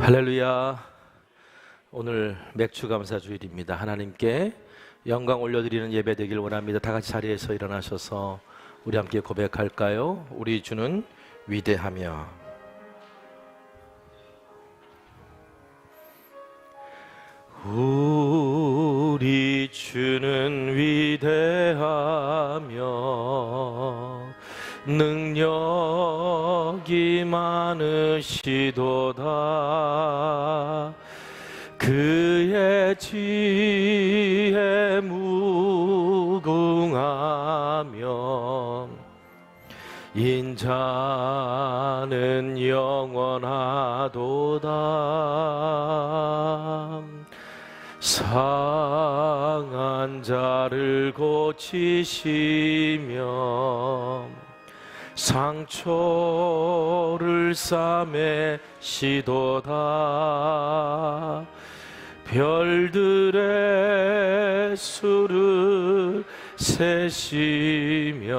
할렐루야. 오늘 맥주감사주일입니다. 하나님께 영광 올려드리는 예배 되길 원합니다. 다 같이 자리에서 일어나셔서 우리 함께 고백할까요? 우리 주는 위대하며 우리 주는 위대하며 능력이 많으시도다. 그의 지혜 무궁하며 인자는 영원하도다. 상한 자를 고치시며 상처를 싸매시도다. 별들의 수를 세시며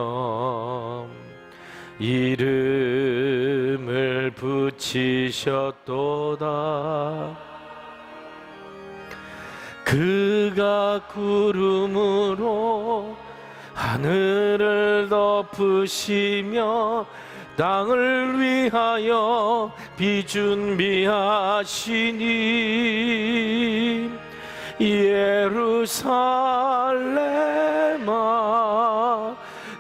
이름을 붙이셨도다. 그가 구름으로 하늘을 덮으시며 땅을 위하여 비준비하시니 예루살렘아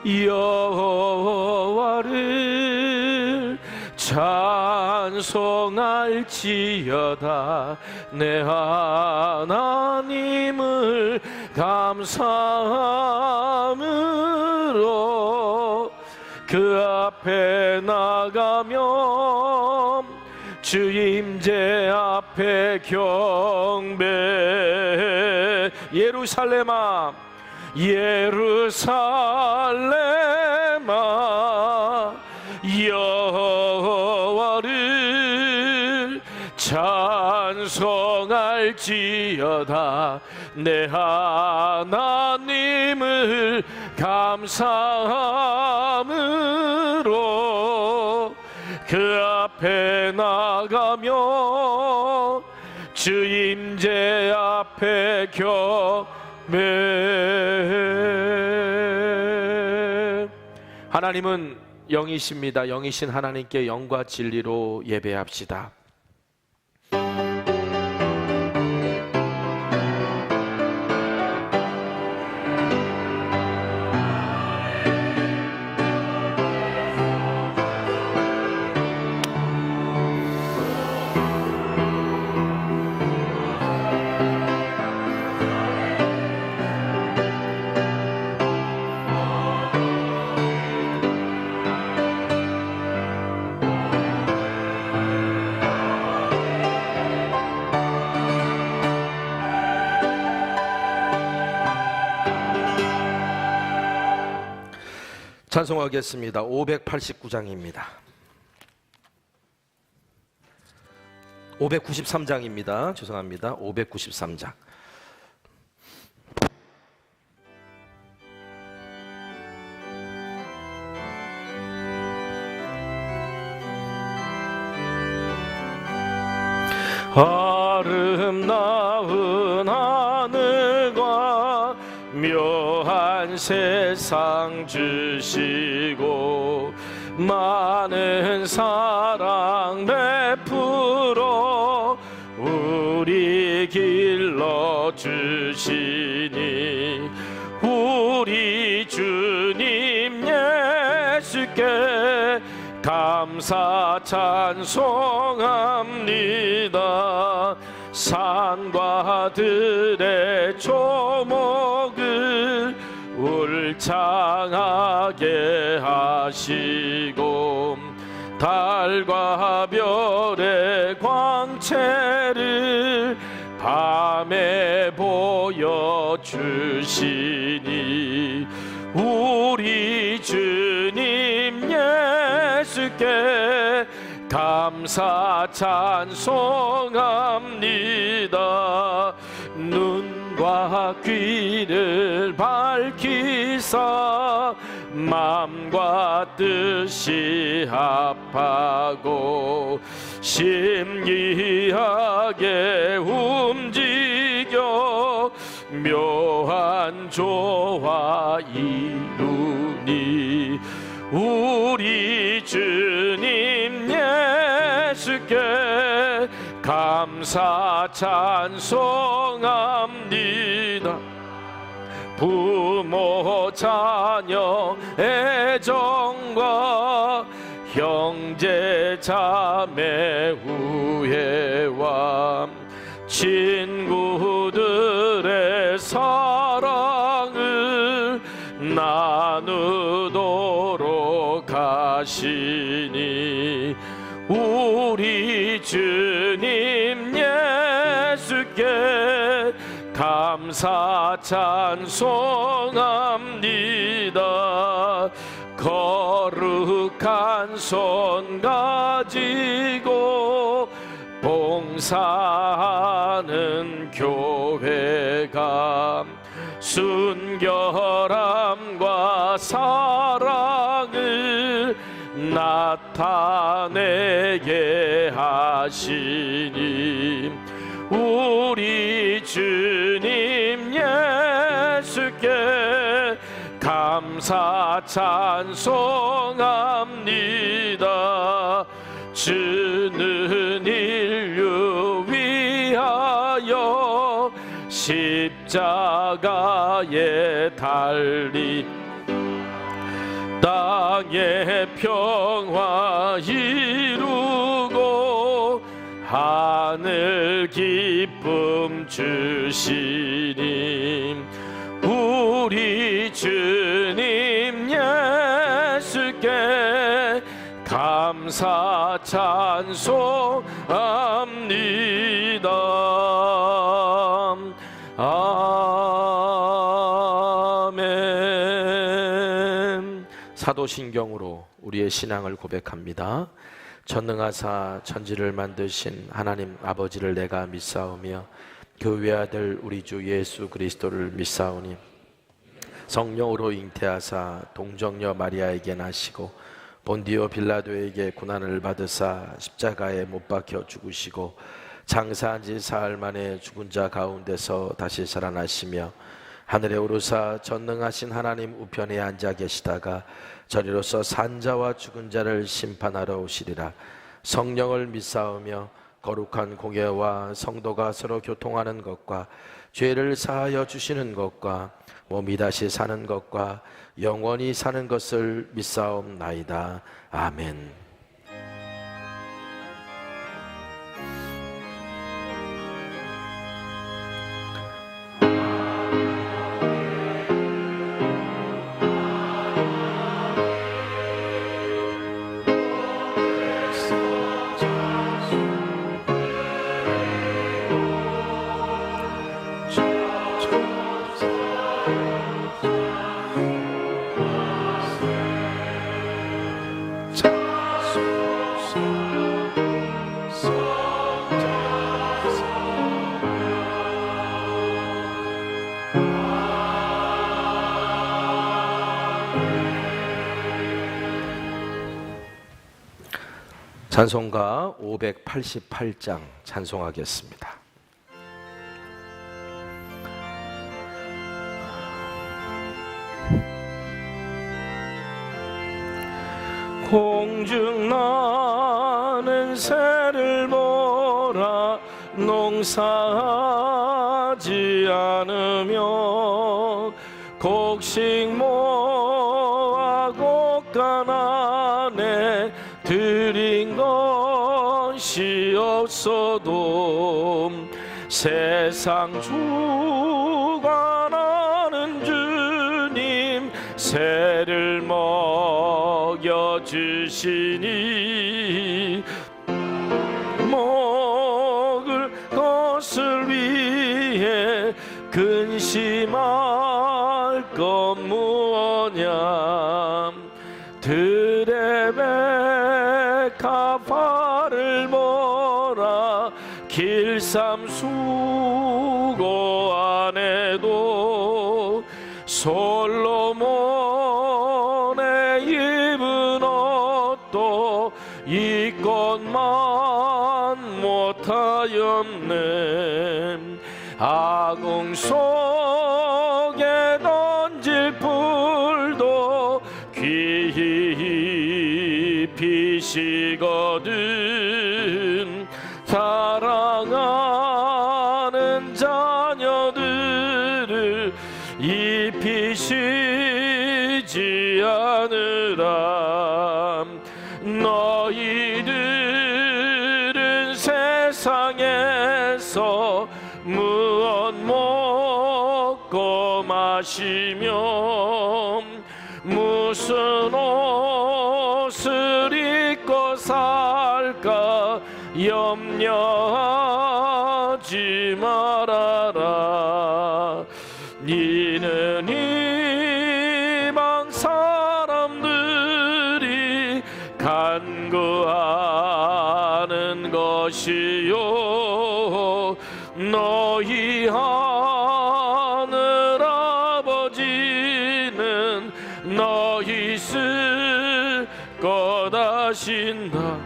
여호와를 찬송할지어다. 내 하나님을 감사함으로 그 앞에 나가며 주 임재 앞에 경배. 예루살렘아 예루살렘아 여호와를 찬송할지어다. 내 하나님을 감사함으로 그 앞에 나가며 주 임재 앞에 경배. 하나님은 영이십니다. 영이신 하나님께 영과 진리로 예배합시다. 찬송하겠습니다. 589장입니다. 593장입니다. 죄송합니다. 593장. 아름다운 하늘과 묘한 세상 주시고 많은 사랑 베풀어 우리 길러 주시니 우리 주님 예수께 감사 찬송합니다. 산과 들의 조목을 울창하게 하시고 달과 별의 광채를 밤에 보여주시니 우리 주님 예수께 감사 찬송합니다. 눈과 귀를 밝히사 마음과 뜻이 합하고 신기하게 움직여 묘한 조화 이루니 우리 주님 예수께 감사 찬송합니다. 부모 자녀 애정과 형제 자매 우애와 친구들의 사랑을 나누도록 하시니 우리 주님 예수께 감사 찬송합니다. 거룩한 손 가지고 봉사하는 교회가 순결함과 사랑을 나타내게 하시니 우리 주님 예수께 감사 찬송합니다. 주는 인류 위하여 십자가에 달리 땅의 평화 이루고 하늘 기쁨 주시니 우리 주님 예수께 감사 찬송합니다. 아멘. 사도신경으로 우리의 신앙을 고백합니다. 전능하사 천지를 만드신 하나님 아버지를 내가 믿사오며 그 외아들 우리 주 예수 그리스도를 믿사오니 성령으로 잉태하사 동정녀 마리아에게 나시고 본디오 빌라도에게 고난을 받으사 십자가에 못 박혀 죽으시고 장사한 지 사흘 만에 죽은 자 가운데서 다시 살아나시며 하늘에 오르사 전능하신 하나님 우편에 앉아 계시다가 저리로서 산자와 죽은 자를 심판하러 오시리라. 성령을 믿사오며 거룩한 공예와 성도가 서로 교통하는 것과 죄를 사하여 주시는 것과 몸이 다시 사는 것과 영원히 사는 것을 믿사옵나이다. 아멘. 찬송가 588장 찬송하겠습니다. 공중 나는 새를 보라 농사하지 않으며 곡식 모아 곡간 안에 드린 것이 없어도 세상 주관하는 주님 새를 먹여주시니 먹을 것을 위해 근심할 것 무엇냐 드레베 가파를 보라 길쌈 수고 안 해도 솔로몬 기껏만 못하였네. 아궁 속에 던질 불도 깊이시거든. 사랑하는 자녀들을 입히시지 않으라. 너희들은 세상에서 무엇 먹고 마시며 무슨 옷을 입고 살까 염려하지 말아라. 이는 이방 사람들이 간구하는 것이요 너희 하늘 아버지는 너희 쓸 것하신다.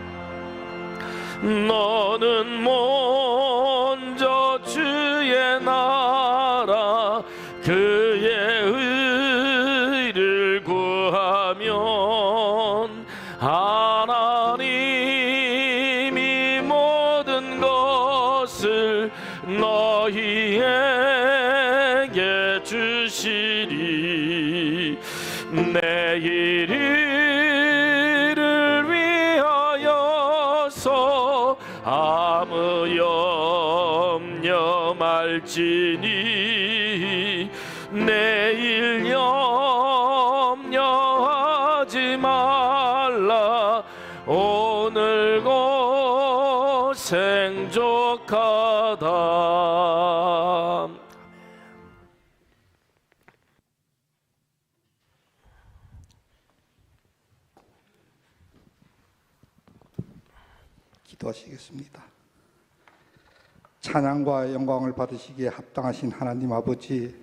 너는 먼저 주의 나라 그의 의를 구하면 하나님이 모든 것을 너희에게 주시리. 내일 일을 위하여서 아무 염려 말지니 내일 염려하지 말라. 오늘 고생족하다. 기도하시겠습니다. 찬양과 영광을 받으시기에 합당하신 하나님 아버지,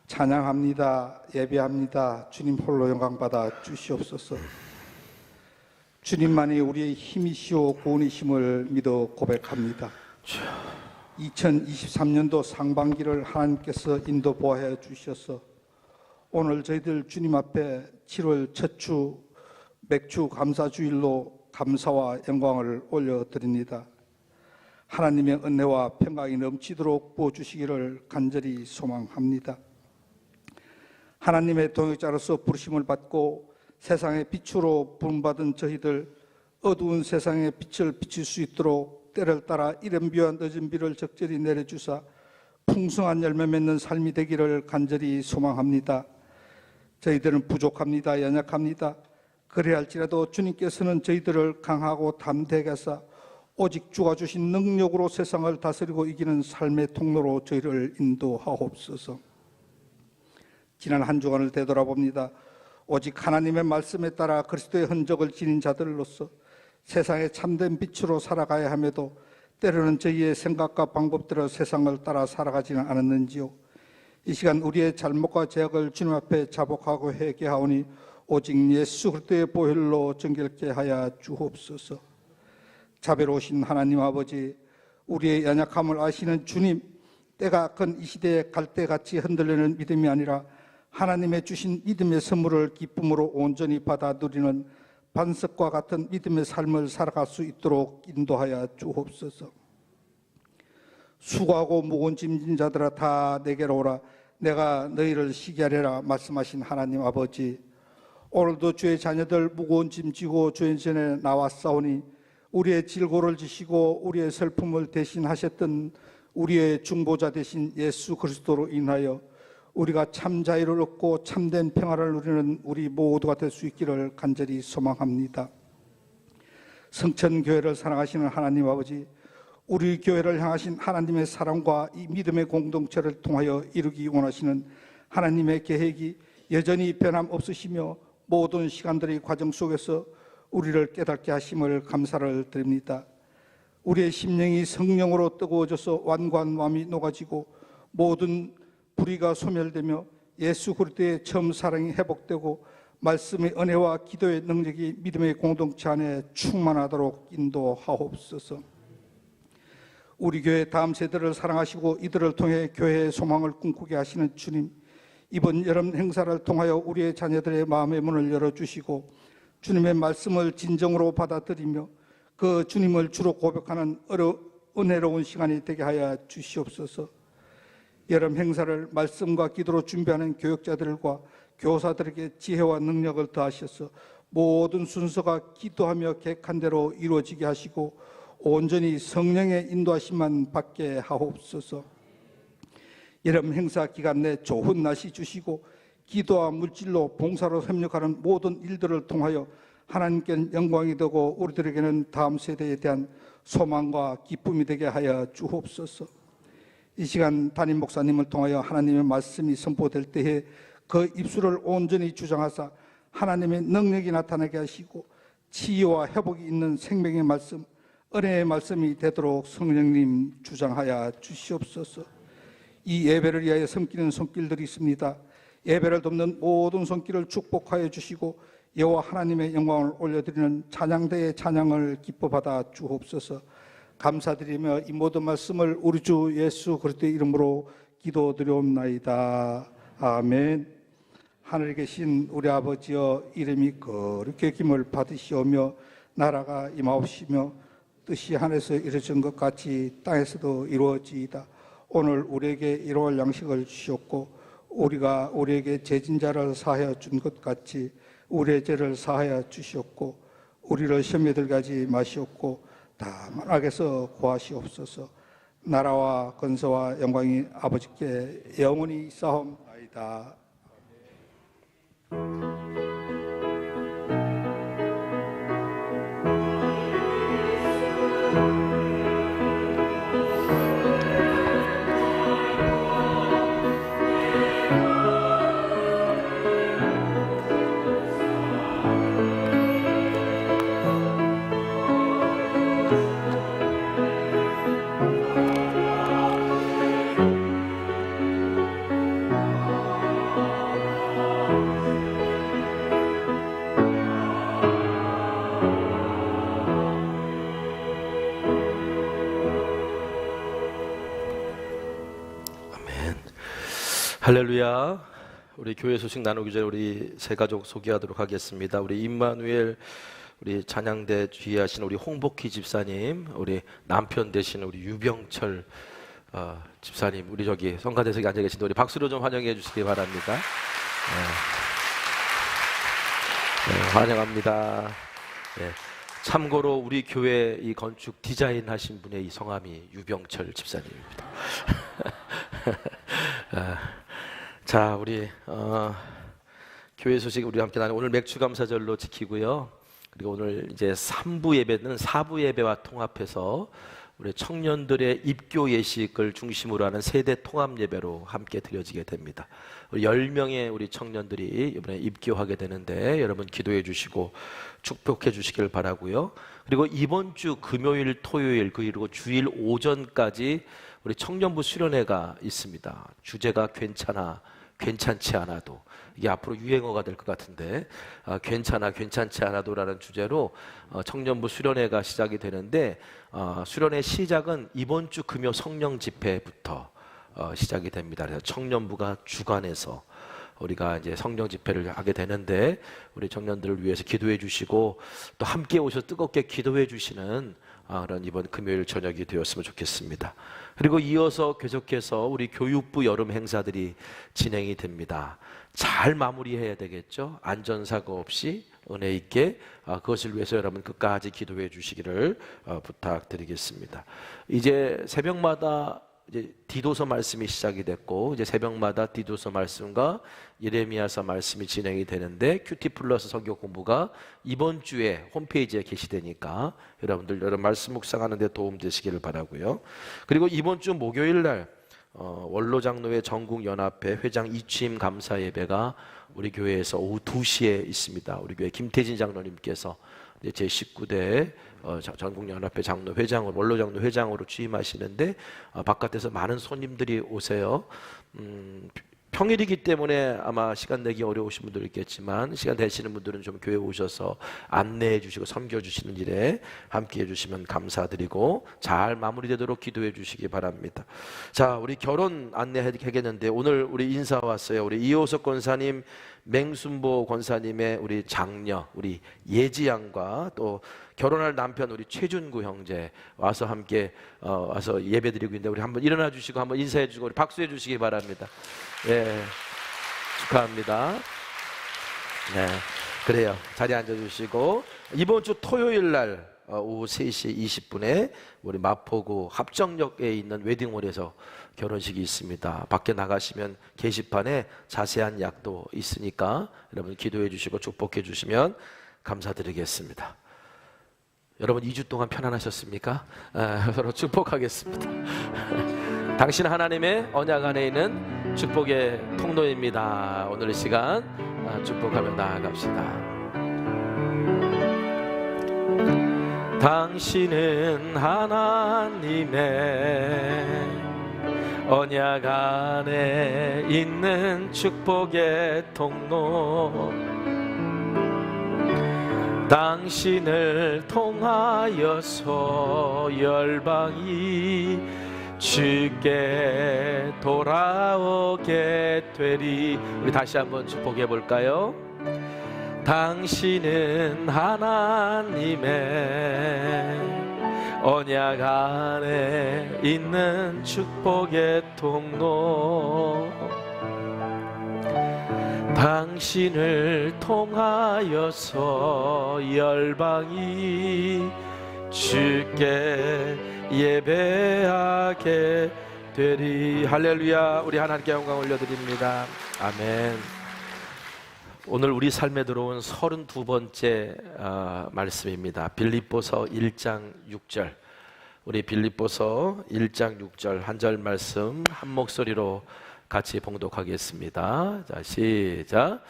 찬양합니다. 예배합니다. 주님 홀로 영광 받아 주시옵소서. 주님만이 우리의 힘이시오 구원이심을 믿어 고백합니다. 2023년도 상반기를 하나님께서 인도 보호해 주셔서 오늘 저희들 주님 앞에 7월 첫 주 맥주 감사주일로 감사와 영광을 올려드립니다. 하나님의 은혜와 평강이 넘치도록 부어주시기를 간절히 소망합니다. 하나님의 동역자로서 부르심을 받고 세상의 빛으로 부름받은 저희들, 어두운 세상의 빛을 비칠 수 있도록 때를 따라 이른 비와 늦은 비를 적절히 내려주사 풍성한 열매 맺는 삶이 되기를 간절히 소망합니다. 저희들은 부족합니다. 연약합니다. 그래야 할지라도 주님께서는 저희들을 강하고 담대하게 하사 오직 주가 주신 능력으로 세상을 다스리고 이기는 삶의 통로로 저희를 인도하옵소서. 지난 한 주간을 되돌아봅니다. 오직 하나님의 말씀에 따라 그리스도의 흔적을 지닌 자들로서 세상의 참된 빛으로 살아가야 함에도 때로는 저희의 생각과 방법대로 세상을 따라 살아가지는 않았는지요. 이 시간 우리의 잘못과 죄악을 주님 앞에 자복하고 회개하오니 오직 예수 그리스도의 보혈로 정결케 하여 주옵소서. 자비로우신 하나님 아버지, 우리의 연약함을 아시는 주님, 때가 건 이 시대에 갈대같이 흔들리는 믿음이 아니라 하나님의 주신 믿음의 선물을 기쁨으로 온전히 받아 누리는 반석과 같은 믿음의 삶을 살아갈 수 있도록 인도하여 주옵소서. 수고하고 무거운 짐진 자들아 다 내게로 오라. 내가 너희를 쉬게 하리라 말씀하신 하나님 아버지, 오늘도 주의 자녀들 무거운 짐 지고 주의 전에 나왔사오니 우리의 질고를 지시고 우리의 슬픔을 대신하셨던 우리의 중보자 되신 예수 그리스도로 인하여 우리가 참 자유를 얻고 참된 평화를 누리는 우리 모두가 될 수 있기를 간절히 소망합니다. 성천교회를 사랑하시는 하나님 아버지, 우리 교회를 향하신 하나님의 사랑과 이 믿음의 공동체를 통하여 이루기 원하시는 하나님의 계획이 여전히 변함없으시며 모든 시간들의 과정 속에서 우리를 깨닫게 하심을 감사를 드립니다. 우리의 심령이 성령으로 뜨거워져서 완고함이 녹아지고 모든 불의가 소멸되며 예수 그리스도의 처음 사랑이 회복되고 말씀의 은혜와 기도의 능력이 믿음의 공동체 안에 충만하도록 인도하옵소서. 우리 교회 다음 세대를 사랑하시고 이들을 통해 교회의 소망을 꿈꾸게 하시는 주님, 이번 여름 행사를 통하여 우리의 자녀들의 마음의 문을 열어주시고 주님의 말씀을 진정으로 받아들이며 그 주님을 주로 고백하는 은혜로운 시간이 되게 하여 주시옵소서. 여름 행사를 말씀과 기도로 준비하는 교육자들과 교사들에게 지혜와 능력을 더하셔서 모든 순서가 기도하며 계획한 대로 이루어지게 하시고 온전히 성령의 인도하심만 받게 하옵소서. 여름 행사 기간 내 좋은 날씨 주시고 기도와 물질로 봉사로 협력하는 모든 일들을 통하여 하나님께는 영광이 되고 우리들에게는 다음 세대에 대한 소망과 기쁨이 되게 하여 주옵소서. 이 시간 담임 목사님을 통하여 하나님의 말씀이 선포될 때에 그 입술을 온전히 주장하사 하나님의 능력이 나타나게 하시고 치유와 회복이 있는 생명의 말씀, 은혜의 말씀이 되도록 성령님 주장하여 주시옵소서. 이 예배를 위하여 섬기는 손길들이 있습니다. 예배를 돕는 모든 손길을 축복하여 주시고 여호와 하나님의 영광을 올려드리는 찬양대의 찬양을 기뻐 받아 주옵소서. 감사드리며 이 모든 말씀을 우리 주 예수 그리스도의 이름으로 기도드려옵나이다. 아멘. 하늘에 계신 우리 아버지여, 이름이 거룩히 여김을 받으시오며 나라가 임하옵시며 뜻이 하늘에서 이루어진 것 같이 땅에서도 이루어지이다. 오늘 우리에게 일용할 양식을 주시옵고 우리가 우리에게 죄진 자를 사하여 준 것 같이 우리의 죄를 사하여 주시옵고 우리를 시험에 들게 하지 마시옵고 다만 악에서 구하시옵소서. 나라와 권세와 영광이 아버지께 영원히 있사옵나이다. 할렐루야. 우리 교회 소식 나누기 전에 우리 세 가족 소개하도록 하겠습니다. 우리 임마누엘, 우리 찬양대 주의하신 우리 홍복희 집사님, 우리 남편 되신 우리 유병철 집사님, 우리 저기 성가대석에 앉아 계신데 우리 박수로 좀 환영해 주시기 바랍니다. 네, 환영합니다. 네. 참고로 우리 교회 이 건축 디자인 하신 분의 이 성함이 유병철 집사님입니다. 자, 우리 교회 소식 우리 함께 나누는 오늘 맥주 감사절로 지키고요. 그리고 오늘 이제 3부 예배는 4부 예배와 통합해서 우리 청년들의 입교 예식을 중심으로 하는 세대 통합 예배로 함께 드려지게 됩니다. 우리 10명의 우리 청년들이 이번에 입교하게 되는데 여러분 기도해 주시고 축복해 주시길 바라고요. 그리고 이번 주 금요일, 토요일 그리고 주일 오전까지 우리 청년부 수련회가 있습니다. 주제가 괜찮아, 괜찮지 않아도. 이게 앞으로 유행어가 될 것 같은데 괜찮아, 괜찮지 않아도라는 주제로 청년부 수련회가 시작이 되는데 수련회 시작은 이번 주 금요 성령 집회부터 시작이 됩니다. 그래서 청년부가 주관해서 우리가 이제 성령 집회를 하게 되는데 우리 청년들을 위해서 기도해 주시고 또 함께 오셔서 뜨겁게 기도해 주시는 그런 이번 금요일 저녁이 되었으면 좋겠습니다. 그리고 이어서 계속해서 우리 교육부 여름 행사들이 진행이 됩니다. 잘 마무리해야 되겠죠. 안전사고 없이 은혜 있게 그것을 위해서 여러분 끝까지 기도해 주시기를 부탁드리겠습니다. 이제 새벽마다 이제 디도서 말씀이 시작이 됐고 이제 새벽마다 디도서 말씀과 예레미야서 말씀이 진행이 되는데 큐티 플러스 성경 공부가 이번 주에 홈페이지에 게시되니까 여러분들 여러 말씀 묵상하는 데 도움 되시기를 바라고요. 그리고 이번 주 목요일 날 원로장로회 전국연합회 회장 이취임 감사 예배가 우리 교회에서 오후 2시에 있습니다. 우리 교회 김태진 장로님께서 제19대 전국연합회 장로 회장으로 원로장로 회장으로 취임하시는데 바깥에서 많은 손님들이 오세요. 평일이기 때문에 아마 시간 내기 어려우신 분들 있겠지만 시간 되시는 분들은 좀 교회 오셔서 안내해 주시고 섬겨 주시는 일에 함께 해 주시면 감사드리고 잘 마무리되도록 기도해 주시기 바랍니다. 자, 우리 결혼 안내하겠는데 오늘 우리 인사 왔어요. 우리 이호석 권사님, 맹순보 권사님의 우리 장녀 우리 예지양과 또 결혼할 남편 우리 최준구 형제 와서 함께 와서 예배드리고 있는데 우리 한번 일어나 주시고 한번 인사해 주시고 우리 박수해 주시기 바랍니다. 예, 축하합니다. 네, 그래요. 자리에 앉아 주시고 이번 주 토요일 날 오후 3시 20분에 우리 마포구 합정역에 있는 웨딩홀에서 결혼식이 있습니다. 밖에 나가시면 게시판에 자세한 약도 있으니까 여러분 기도해 주시고 축복해 주시면 감사드리겠습니다. 여러분 2주 동안 편안하셨습니까? 서로 축복하겠습니다. 당신 하나님의 언약 안에 있는 축복의 통로입니다. 오늘 시간 축복하며 나아갑시다. 당신은 하나님의 언약 안에 있는 축복의 통로, 당신을 통하여서 열방이 주께 돌아오게 되리. 우리 다시 한번 축복해 볼까요? 당신은 하나님의 언약 안에 있는 축복의 통로, 당신을 통하여서 열방이 주께 예배하게 되리. 할렐루야. 우리 하나님께 영광 올려드립니다. 아멘. 오늘 우리 삶에 들어온 32번째 말씀입니다. 빌립보서 1장 6절. 우리 빌립보서 1장 6절 한 절 말씀 한 목소리로 같이 봉독하겠습니다. 자, 시작.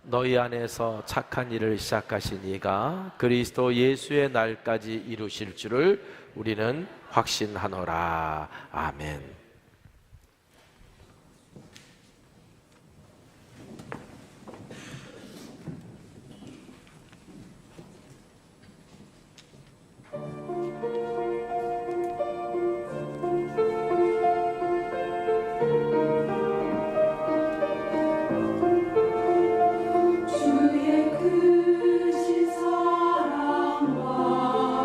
너희 안에서 착한 일을 시작하신 이가 그리스도 예수의 날까지 이루실 줄을 우리는 확신하노라. 아멘. 주의 크신 사랑과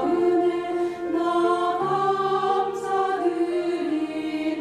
은혜 나 감사드리라.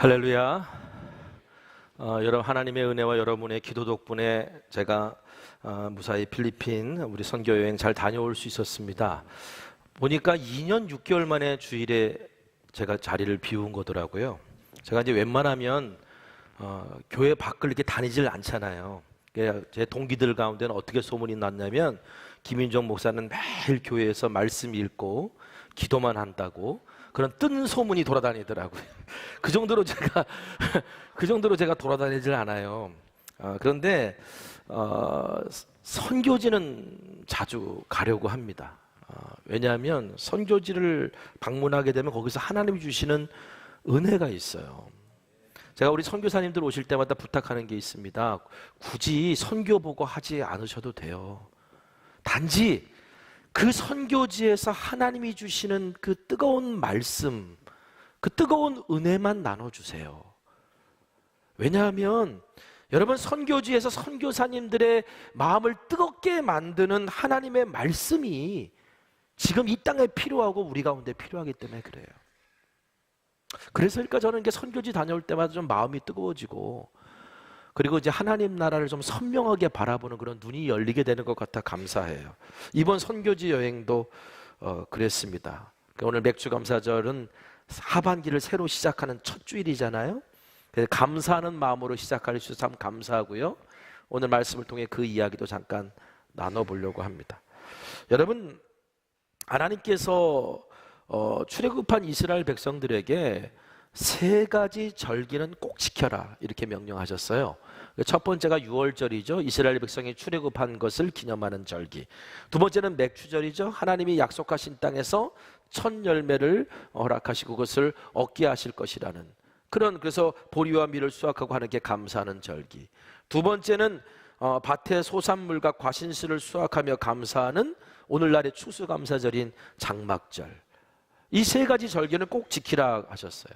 할렐루야. 여러분 하나님의 은혜와 여러분의 기도 덕분에 제가 무사히 필리핀 우리 선교 여행 잘 다녀올 수 있었습니다. 보니까 2년 6개월 만에 주일에 제가 자리를 비운 거더라고요. 제가 이제 웬만하면 교회 밖을 이렇게 다니질 않잖아요. 제 동기들 가운데는 어떻게 소문이 났냐면 김인종 목사는 매일 교회에서 말씀 읽고 기도만 한다고 그런 뜬 소문이 돌아다니더라고요. 그 정도로 제가 돌아다니질 않아요. 그런데 선교지는 자주 가려고 합니다. 왜냐하면 선교지를 방문하게 되면 거기서 하나님이 주시는 은혜가 있어요. 제가 우리 선교사님들 오실 때마다 부탁하는 게 있습니다. 굳이 선교 보고 하지 않으셔도 돼요. 단지 그 선교지에서 하나님이 주시는 그 뜨거운 말씀, 그 뜨거운 은혜만 나눠주세요. 왜냐하면 여러분 선교지에서 선교사님들의 마음을 뜨겁게 만드는 하나님의 말씀이 지금 이 땅에 필요하고 우리 가운데 필요하기 때문에 그래요. 그래서일까 저는 이게 선교지 다녀올 때마다 좀 마음이 뜨거워지고 그리고 이제 하나님 나라를 좀 선명하게 바라보는 그런 눈이 열리게 되는 것 같아 감사해요. 이번 선교지 여행도 그랬습니다. 오늘 맥주감사절은 하반기를 새로 시작하는 첫 주일이잖아요. 그래서 감사하는 마음으로 시작할 수 있어서 참 감사하고요. 오늘 말씀을 통해 그 이야기도 잠깐 나눠보려고 합니다. 여러분 하나님께서 출애굽한 이스라엘 백성들에게 3가지 절기는 꼭 지켜라 이렇게 명령하셨어요. 첫 번째가 6월절이죠. 이스라엘 백성이 출애굽한 것을 기념하는 절기. 두 번째는 맥추절이죠. 하나님이 약속하신 땅에서 첫 열매를 허락하시고 그것을 얻게 하실 것이라는 그래서 보리와 밀을 수확하고 하는 게 감사하는 절기. 두 번째는 밭의 소산물과 과신수를 수확하며 감사하는 오늘날의 추수감사절인 장막절. 이 3가지 절기는 꼭 지키라 하셨어요.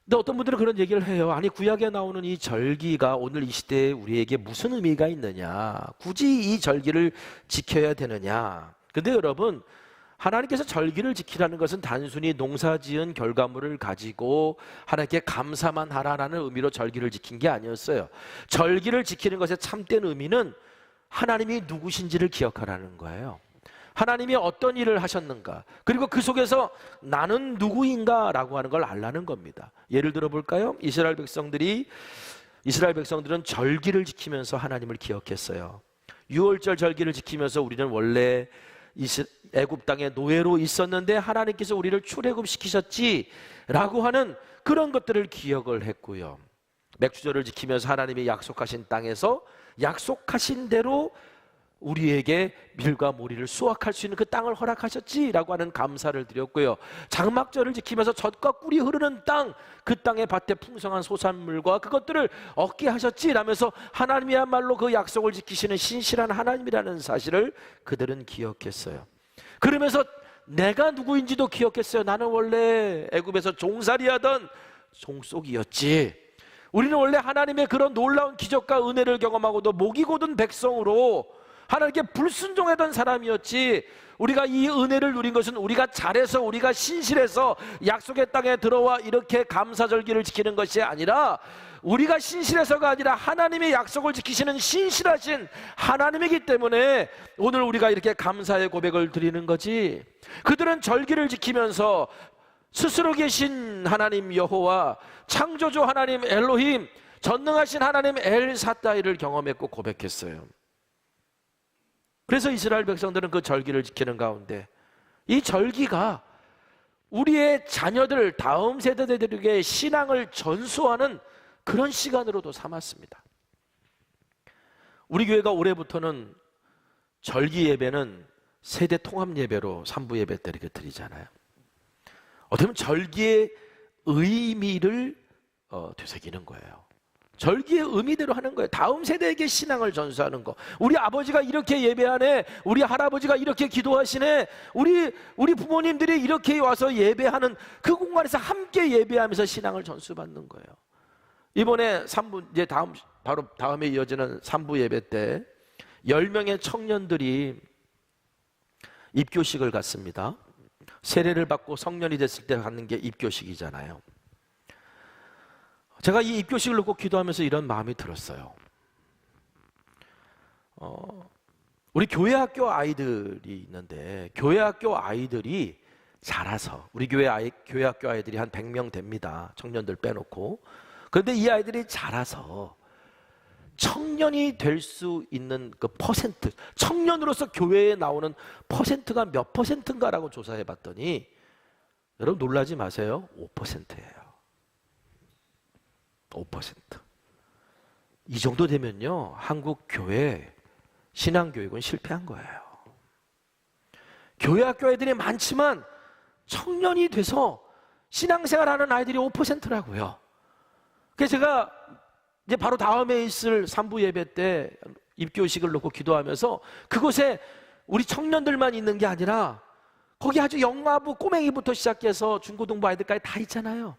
근데 어떤 분들은 그런 얘기를 해요. 아니 구약에 나오는 이 절기가 오늘 이 시대에 우리에게 무슨 의미가 있느냐, 굳이 이 절기를 지켜야 되느냐. 근데 여러분 하나님께서 절기를 지키라는 것은 단순히 농사지은 결과물을 가지고 하나님께 감사만 하라는 의미로 절기를 지킨 게 아니었어요. 절기를 지키는 것의 참된 의미는 하나님이 누구신지를 기억하라는 거예요. 하나님이 어떤 일을 하셨는가, 그리고 그 속에서 나는 누구인가 라고 하는 걸 알라는 겁니다. 예를 들어 볼까요? 이스라엘 백성들은 절기를 지키면서 하나님을 기억했어요. 6월절 절기를 지키면서 우리는 원래 애굽 땅에 노예로 있었는데 하나님께서 우리를 출애굽시키셨지라고 하는 그런 것들을 기억을 했고요. 맥주절을 지키면서 하나님이 약속하신 땅에서 약속하신 대로 우리에게 밀과 모리를 수확할 수 있는 그 땅을 허락하셨지라고 하는 감사를 드렸고요. 장막절을 지키면서 젖과 꿀이 흐르는 땅, 그 땅의 밭에 풍성한 소산물과 그것들을 얻게 하셨지라면서 하나님이야말로 그 약속을 지키시는 신실한 하나님이라는 사실을 그들은 기억했어요. 그러면서 내가 누구인지도 기억했어요. 나는 원래 애굽에서 종살이하던 종속이었지. 우리는 원래 하나님의 그런 놀라운 기적과 은혜를 경험하고도 목이 곧은 백성으로 하나님께 불순종하던 사람이었지. 우리가 이 은혜를 누린 것은 우리가 잘해서, 우리가 신실해서 약속의 땅에 들어와 이렇게 감사절기를 지키는 것이 아니라, 우리가 신실해서가 아니라 하나님의 약속을 지키시는 신실하신 하나님이기 때문에 오늘 우리가 이렇게 감사의 고백을 드리는 거지. 그들은 절기를 지키면서 스스로 계신 하나님 여호와, 창조주 하나님 엘로힘, 전능하신 하나님 엘사다이를 경험했고 고백했어요. 그래서 이스라엘 백성들은 그 절기를 지키는 가운데 이 절기가 우리의 자녀들, 다음 세대들에게 신앙을 전수하는 그런 시간으로도 삼았습니다. 우리 교회가 올해부터는 절기 예배는 세대 통합 예배로 3부 예배 때 이렇게 드리잖아요. 어떻게 보면 절기의 의미를 되새기는 거예요. 절기의 의미대로 하는 거예요. 다음 세대에게 신앙을 전수하는 거. 우리 아버지가 이렇게 예배하네, 우리 할아버지가 이렇게 기도하시네, 우리 부모님들이 이렇게 와서 예배하는 그 공간에서 함께 예배하면서 신앙을 전수받는 거예요. 이번에 3부, 이제 바로 다음에 이어지는 3부 예배 때 10명의 청년들이 입교식을 갖습니다. 세례를 받고 성년이 됐을 때 갖는 게 입교식이잖아요. 제가 이 입교식을 놓고 기도하면서 이런 마음이 들었어요. 우리 교회 학교 아이들이 있는데 교회 학교 아이들이 자라서 우리 교회 학교 아이들이 한 100명 됩니다. 청년들 빼놓고. 그런데 이 아이들이 자라서 청년이 될 수 있는 그 퍼센트, 청년으로서 교회에 나오는 퍼센트가 몇 퍼센트인가라고 조사해 봤더니 여러분 놀라지 마세요. 5%예요. 5%. 이 정도 되면요, 한국 교회 신앙교육은 실패한 거예요. 교회 학교 애들이 많지만 청년이 돼서 신앙생활하는 아이들이 5%라고요. 그래서 제가 이제 바로 다음에 있을 3부 예배 때 입교식을 놓고 기도하면서 그곳에 우리 청년들만 있는 게 아니라 거기 아주 영아부 꼬맹이부터 시작해서 중고등부 아이들까지 다 있잖아요.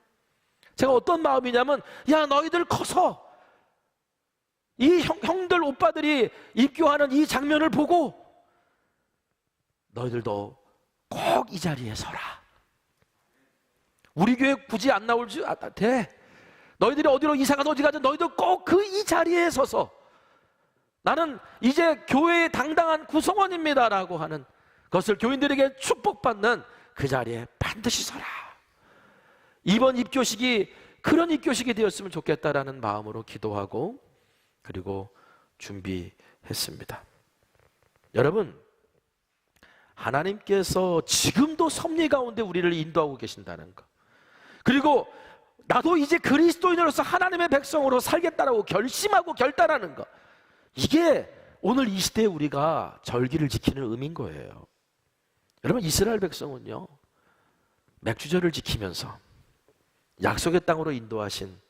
제가 어떤 마음이냐면, 야, 너희들 커서 이 형들 오빠들이 입교하는 이 장면을 보고 너희들도 꼭 이 자리에 서라. 우리 교회 굳이 안 나올 줄 돼. 너희들이 어디로 이사가든 어디 가든 너희들 꼭 그 이 자리에 서서 나는 이제 교회의 당당한 구성원입니다라고 하는 것을 교인들에게 축복받는 그 자리에 반드시 서라. 이번 입교식이 그런 입교식이 되었으면 좋겠다라는 마음으로 기도하고 그리고 준비했습니다. 여러분, 하나님께서 지금도 섭리 가운데 우리를 인도하고 계신다는 것, 그리고 나도 이제 그리스도인으로서 하나님의 백성으로 살겠다라고 결심하고 결단하는 것, 이게 오늘 이 시대에 우리가 절기를 지키는 의미인 거예요. 여러분, 이스라엘 백성은요, 맥주절을 지키면서 약속의 땅으로 인도하신,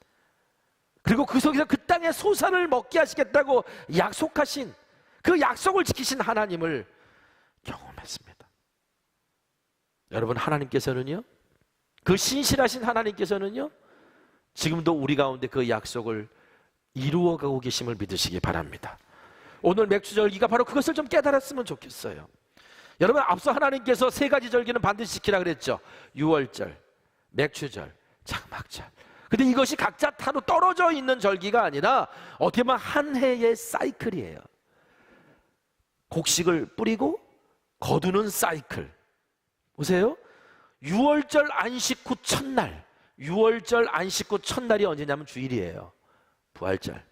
그리고 그 속에서 그 땅의 소산을 먹게 하시겠다고 약속하신 그 약속을 지키신 하나님을 경험했습니다. 여러분, 하나님께서는요, 그 신실하신 하나님께서는요, 지금도 우리 가운데 그 약속을 이루어가고 계심을 믿으시기 바랍니다. 오늘 맥주절기가 바로 그것을 좀 깨달았으면 좋겠어요. 여러분, 앞서 하나님께서 세 가지 절기는 반드시 지키라 그랬죠. 유월절, 맥주절, 장막절. 근데 이것이 각자 타로 떨어져 있는 절기가 아니라 어떻게 보면 한 해의 사이클이에요. 곡식을 뿌리고 거두는 사이클. 보세요. 6월절 안식 후 첫날, 6월절 안식 후 첫날이 언제냐면 주일이에요. 부활절.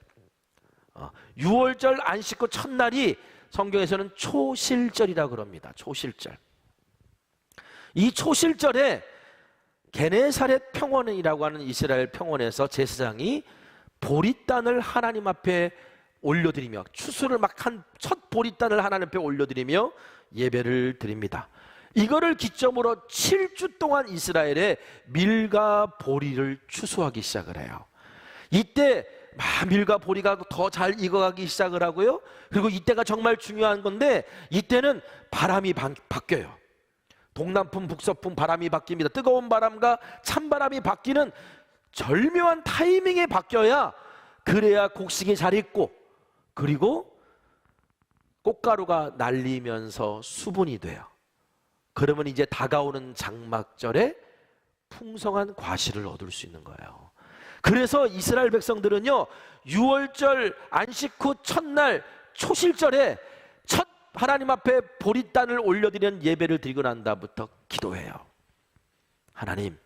6월절 안식 후 첫날이 성경에서는 초실절이라고 그럽니다. 초실절. 이 초실절에 게네사렛 평원이라고 하는 이스라엘 평원에서 제사장이 보리단을 하나님 앞에 올려드리며, 추수를 막 한 첫 보리단을 하나님 앞에 올려드리며 예배를 드립니다. 이거를 기점으로 7주 동안 이스라엘에 밀과 보리를 추수하기 시작을 해요. 이때 밀과 보리가 더 잘 익어가기 시작을 하고요, 그리고 이때가 정말 중요한 건데, 이때는 바람이 바뀌어요. 동남풍, 북서풍 바람이 바뀝니다. 뜨거운 바람과 찬바람이 바뀌는 절묘한 타이밍에 바뀌어야, 그래야 곡식이 잘 익고, 그리고 꽃가루가 날리면서 수분이 돼요. 그러면 이제 다가오는 장막절에 풍성한 과실을 얻을 수 있는 거예요. 그래서 이스라엘 백성들은요, 6월절 안식 후 첫날 초실절에 첫 하나님 앞에 보리단을 올려드리는 예배를 드리고 난 다음부터 기도해요. 하나님,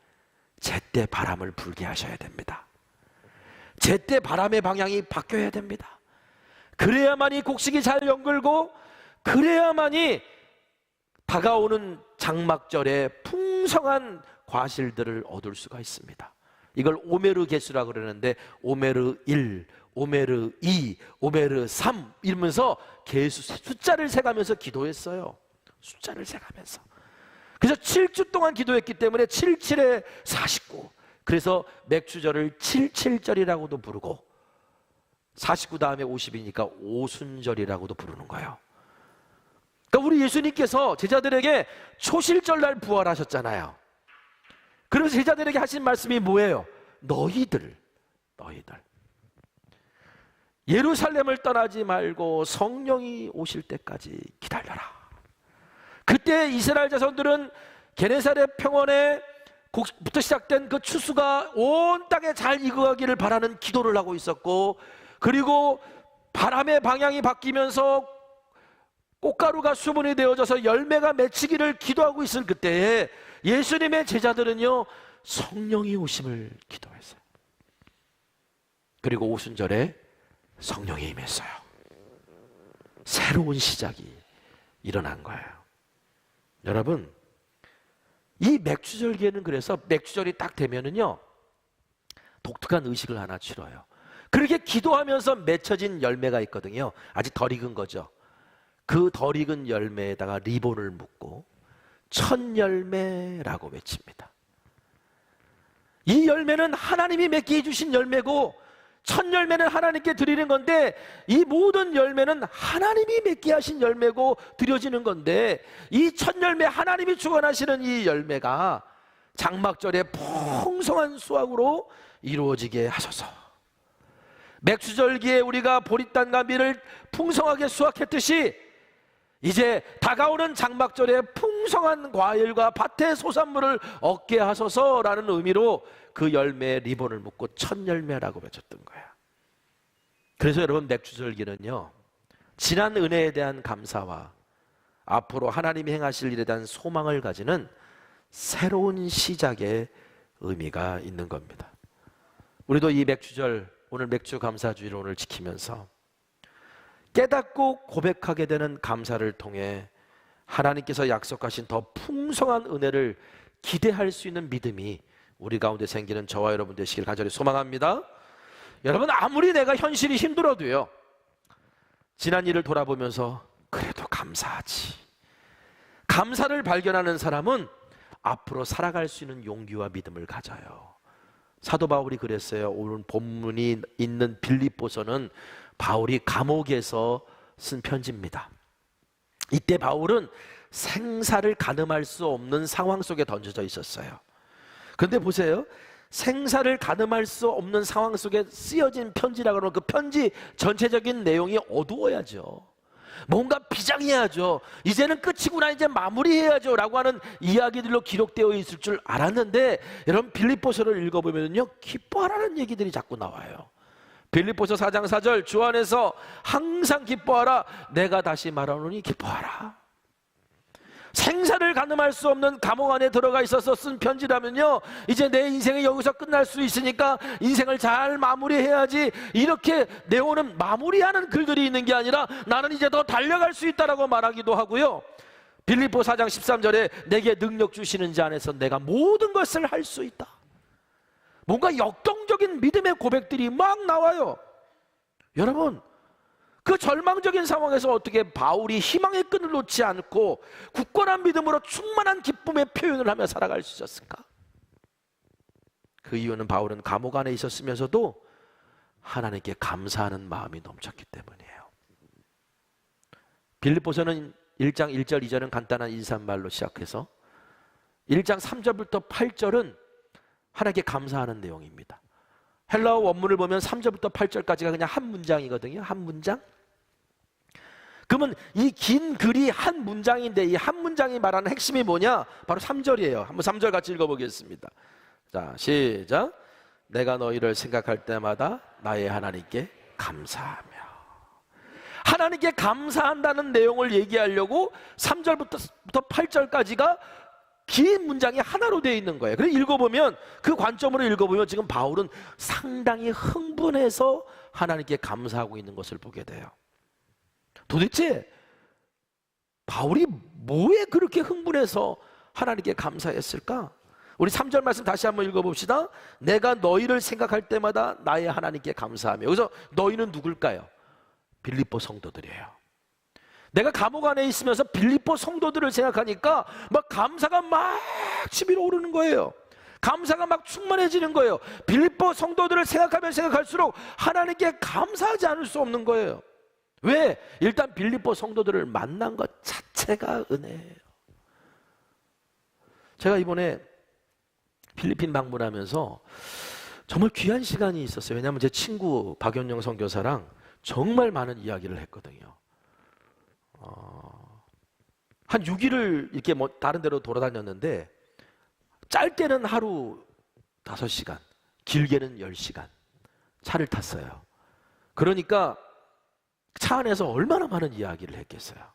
제때 바람을 불게 하셔야 됩니다. 제때 바람의 방향이 바뀌어야 됩니다. 그래야만이 곡식이 잘 연글고, 그래야만이 다가오는 장막절에 풍성한 과실들을 얻을 수가 있습니다. 이걸 오메르 개수라고 그러는데, 오메르 1, 오메르 2, 오메르 3 이러면서 개수, 숫자를 세가면서 기도했어요. 숫자를 세가면서. 그래서 7주 동안 기도했기 때문에 77에 49. 그래서 맥주절을 77절이라고도 부르고, 49 다음에 50이니까 오순절이라고도 부르는 거예요. 그러니까 우리 예수님께서 제자들에게 초실절날 부활하셨잖아요. 그래서 제자들에게 하신 말씀이 뭐예요? 너희들 예루살렘을 떠나지 말고 성령이 오실 때까지 기다려라. 그때 이스라엘 자손들은 게네사렛 평원에 부터 시작된 그 추수가 온 땅에 잘 익어가기를 바라는 기도를 하고 있었고, 그리고 바람의 방향이 바뀌면서 꽃가루가 수분이 되어져서 열매가 맺히기를 기도하고 있을 그때에 예수님의 제자들은요 성령이 오심을 기도했어요. 그리고 오순절에 성령이 임했어요. 새로운 시작이 일어난 거예요. 여러분, 이 맥주절기에는 그래서 맥주절이 딱 되면은요 독특한 의식을 하나 치러요. 그렇게 기도하면서 맺혀진 열매가 있거든요. 아직 덜 익은 거죠. 그 덜 익은 열매에다가 리본을 묶고 첫 열매라고 외칩니다. 이 열매는 하나님이 맺게 해주신 열매고, 첫 열매는 하나님께 드리는 건데, 이 모든 열매는 하나님이 맺게 하신 열매고 드려지는 건데, 이 첫 열매, 하나님이 주관하시는 이 열매가 장막절에 풍성한 수확으로 이루어지게 하소서. 맥주절기에 우리가 보리단과 밀을 풍성하게 수확했듯이 이제 다가오는 장막절에 풍성한 과일과 밭의 소산물을 얻게 하소서라는 의미로 그 열매에 리본을 묶고 첫 열매라고 외쳤던 거야. 그래서 여러분, 맥주절기는요 지난 은혜에 대한 감사와 앞으로 하나님이 행하실 일에 대한 소망을 가지는 새로운 시작의 의미가 있는 겁니다. 우리도 이 맥주절, 오늘 맥주 감사주일을 오늘 지키면서 깨닫고 고백하게 되는 감사를 통해 하나님께서 약속하신 더 풍성한 은혜를 기대할 수 있는 믿음이 우리 가운데 생기는 저와 여러분 되시길 간절히 소망합니다. 여러분, 아무리 내가 현실이 힘들어도요 지난 일을 돌아보면서 그래도 감사하지, 감사를 발견하는 사람은 앞으로 살아갈 수 있는 용기와 믿음을 가져요. 사도 바울이 그랬어요. 오늘 본문이 있는 빌립보서는 바울이 감옥에서 쓴 편지입니다. 이때 바울은 생사를 가늠할 수 없는 상황 속에 던져져 있었어요. 그런데 보세요, 생사를 가늠할 수 없는 상황 속에 쓰여진 편지라고 하는 그 편지 전체적인 내용이 어두워야죠. 뭔가 비장해야죠. 이제는 끝이구나, 이제 마무리해야죠 라고 하는 이야기들로 기록되어 있을 줄 알았는데, 여러분 빌립보서를 읽어보면요 기뻐하라는 얘기들이 자꾸 나와요. 빌립보서 4장 4절, 주 안에서 항상 기뻐하라, 내가 다시 말하노니 기뻐하라. 생사를 가늠할 수 없는 감옥 안에 들어가 있어서 쓴 편지라면요 이제 내 인생이 여기서 끝날 수 있으니까 인생을 잘 마무리해야지, 이렇게 내오는 마무리하는 글들이 있는 게 아니라 나는 이제 더 달려갈 수 있다라고 말하기도 하고요. 빌립보 4장 13절에 내게 능력 주시는 자 안에서 내가 모든 것을 할 수 있다. 뭔가 역동적인 믿음의 고백들이 막 나와요. 여러분, 그 절망적인 상황에서 어떻게 바울이 희망의 끈을 놓지 않고 굳건한 믿음으로 충만한 기쁨의 표현을 하며 살아갈 수 있었을까? 그 이유는 바울은 감옥 안에 있었으면서도 하나님께 감사하는 마음이 넘쳤기 때문이에요. 빌립보서는 1장 1절 2절은 간단한 인사말로 시작해서 1장 3절부터 8절은 하나님께 감사하는 내용입니다. 헬라어 원문을 보면 3절부터 8절까지가 그냥 한 문장이거든요. 한 문장. 그러면 이 긴 글이 한 문장인데 이 한 문장이 말하는 핵심이 뭐냐? 바로 3절이에요. 한번 3절 같이 읽어보겠습니다. 자, 시작. 내가 너희를 생각할 때마다 나의 하나님께 감사하며. 하나님께 감사한다는 내용을 얘기하려고 3절부터 8절까지가 긴 문장이 하나로 되어 있는 거예요. 그래서 읽어보면, 그 관점으로 읽어보면 지금 바울은 상당히 흥분해서 하나님께 감사하고 있는 것을 보게 돼요. 도대체 바울이 뭐에 그렇게 흥분해서 하나님께 감사했을까? 우리 3절 말씀 다시 한번 읽어봅시다. 내가 너희를 생각할 때마다 나의 하나님께 감사하며. 여기서 너희는 누굴까요? 빌립보 성도들이에요. 내가 감옥 안에 있으면서 빌립보 성도들을 생각하니까 막 감사가 막 치밀어 오르는 거예요. 감사가 막 충만해지는 거예요. 빌립보 성도들을 생각하면 생각할수록 하나님께 감사하지 않을 수 없는 거예요. 왜? 일단 빌립보 성도들을 만난 것 자체가 은혜예요. 제가 이번에 필리핀 방문하면서 정말 귀한 시간이 있었어요. 왜냐하면 제 친구 박연영 선교사랑 정말 많은 이야기를 했거든요. 한 6일을 이렇게 뭐 다른 데로 돌아다녔는데 짧게는 하루 5시간, 길게는 10시간 차를 탔어요. 그러니까 차 안에서 얼마나 많은 이야기를 했겠어요.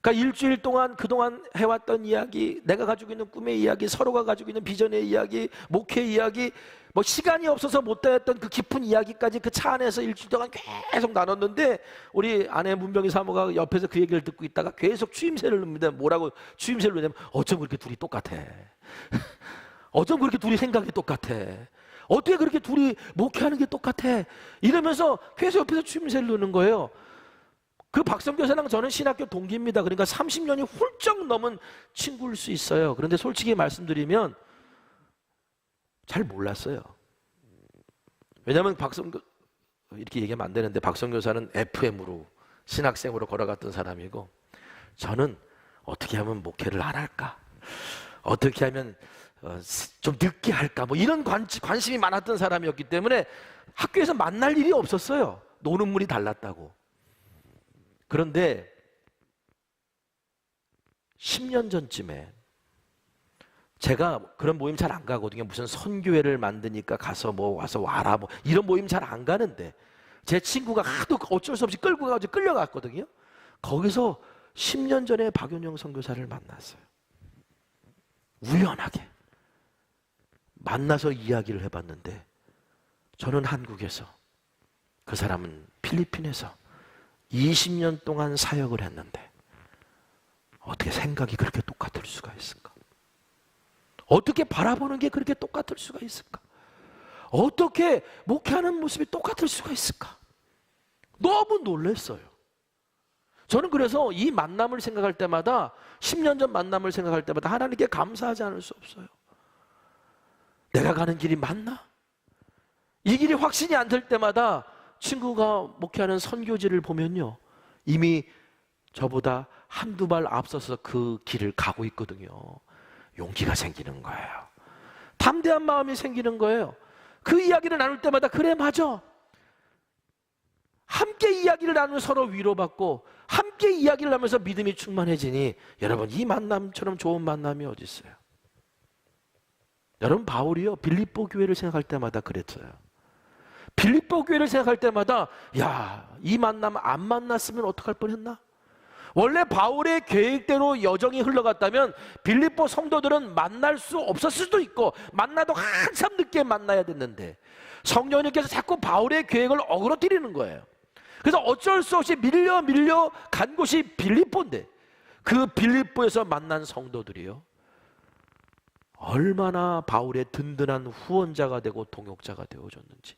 그러니까 일주일 동안 그동안 해왔던 이야기, 내가 가지고 있는 꿈의 이야기, 서로가 가지고 있는 비전의 이야기, 목회 이야기, 뭐 시간이 없어서 못했던 그 깊은 이야기까지 그 차 안에서 일주일 동안 계속 나눴는데, 우리 아내 문병희 사모가 옆에서 그 얘기를 듣고 있다가 계속 추임새를 넣습니다. 뭐라고 추임새를 넣냐면, 어쩜 그렇게 둘이 똑같아. 어쩜 그렇게 둘이 생각이 똑같아. 어떻게 그렇게 둘이 목회하는 게 똑같아. 이러면서 계속 옆에서 추임새를 넣는 거예요. 그 박성교사랑 저는 신학교 동기입니다. 그러니까 30년이 훌쩍 넘은 친구일 수 있어요. 그런데 솔직히 말씀드리면 잘 몰랐어요. 왜냐하면 이렇게 얘기하면 안 되는데, 박성교사는 FM으로 신학생으로 걸어갔던 사람이고, 저는 어떻게 하면 목회를 안 할까, 어떻게 하면 좀 늦게 할까, 뭐 이런 관심이 많았던 사람이었기 때문에 학교에서 만날 일이 없었어요. 노는 물이 달랐다고. 그런데 10년 전쯤에, 제가 그런 모임 잘 안 가거든요. 무슨 선교회를 만드니까 가서 뭐 와서 와라 뭐 이런 모임 잘 안 가는데, 제 친구가 하도 어쩔 수 없이 끌고 가가지고 끌려갔거든요. 거기서 10년 전에 박윤영 선교사를 만났어요. 우연하게 만나서 이야기를 해봤는데, 저는 한국에서, 그 사람은 필리핀에서 20년 동안 사역을 했는데 어떻게 생각이 그렇게 똑같을 수가 있을까? 어떻게 바라보는 게 그렇게 똑같을 수가 있을까? 어떻게 목회하는 모습이 똑같을 수가 있을까? 너무 놀랐어요. 저는 그래서 이 만남을 생각할 때마다, 10년 전 만남을 생각할 때마다 하나님께 감사하지 않을 수 없어요. 내가 가는 길이 맞나? 이 길이 확신이 안 될 때마다 친구가 목회하는 선교지를 보면요, 이미 저보다 한두 발 앞서서 그 길을 가고 있거든요. 용기가 생기는 거예요. 담대한 마음이 생기는 거예요. 그 이야기를 나눌 때마다, 그래 맞아, 함께 이야기를 나누면 서로 위로받고, 함께 이야기를 하면서 믿음이 충만해지니, 여러분 이 만남처럼 좋은 만남이 어디 있어요? 여러분 바울이요, 빌립보 교회를 생각할 때마다 그랬어요. 빌립보 교회를 생각할 때마다, 야, 이 만남 안 만났으면 어떡할 뻔했나? 원래 바울의 계획대로 여정이 흘러갔다면 빌립보 성도들은 만날 수 없었을 수도 있고, 만나도 한참 늦게 만나야 됐는데, 성령님께서 자꾸 바울의 계획을 어그러뜨리는 거예요. 그래서 어쩔 수 없이 밀려 간 곳이 빌립보인데, 그 빌립보에서 만난 성도들이요, 얼마나 바울의 든든한 후원자가 되고 동역자가 되어줬는지.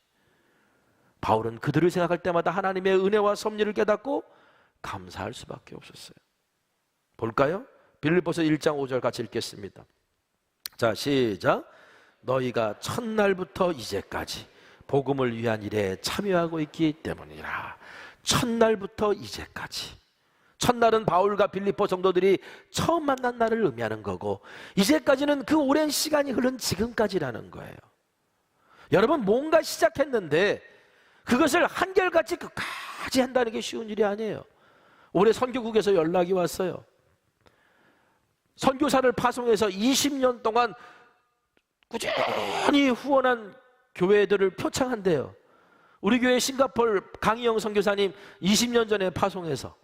바울은 그들을 생각할 때마다 하나님의 은혜와 섭리를 깨닫고 감사할 수밖에 없었어요. 볼까요? 빌립보서 1장 5절 같이 읽겠습니다. 자, 시작. 너희가 첫날부터 이제까지 복음을 위한 일에 참여하고 있기 때문이라. 첫날부터 이제까지. 첫날은 바울과 빌립보 성도들이 처음 만난 날을 의미하는 거고, 이제까지는 그 오랜 시간이 흐른 지금까지라는 거예요. 여러분, 뭔가 시작했는데 그것을 한결같이 끝까지 한다는 게 쉬운 일이 아니에요. 올해 선교국에서 연락이 왔어요. 선교사를 파송해서 20년 동안 꾸준히 후원한 교회들을 표창한대요. 우리 교회 싱가포르 강희영 선교사님 20년 전에 파송해서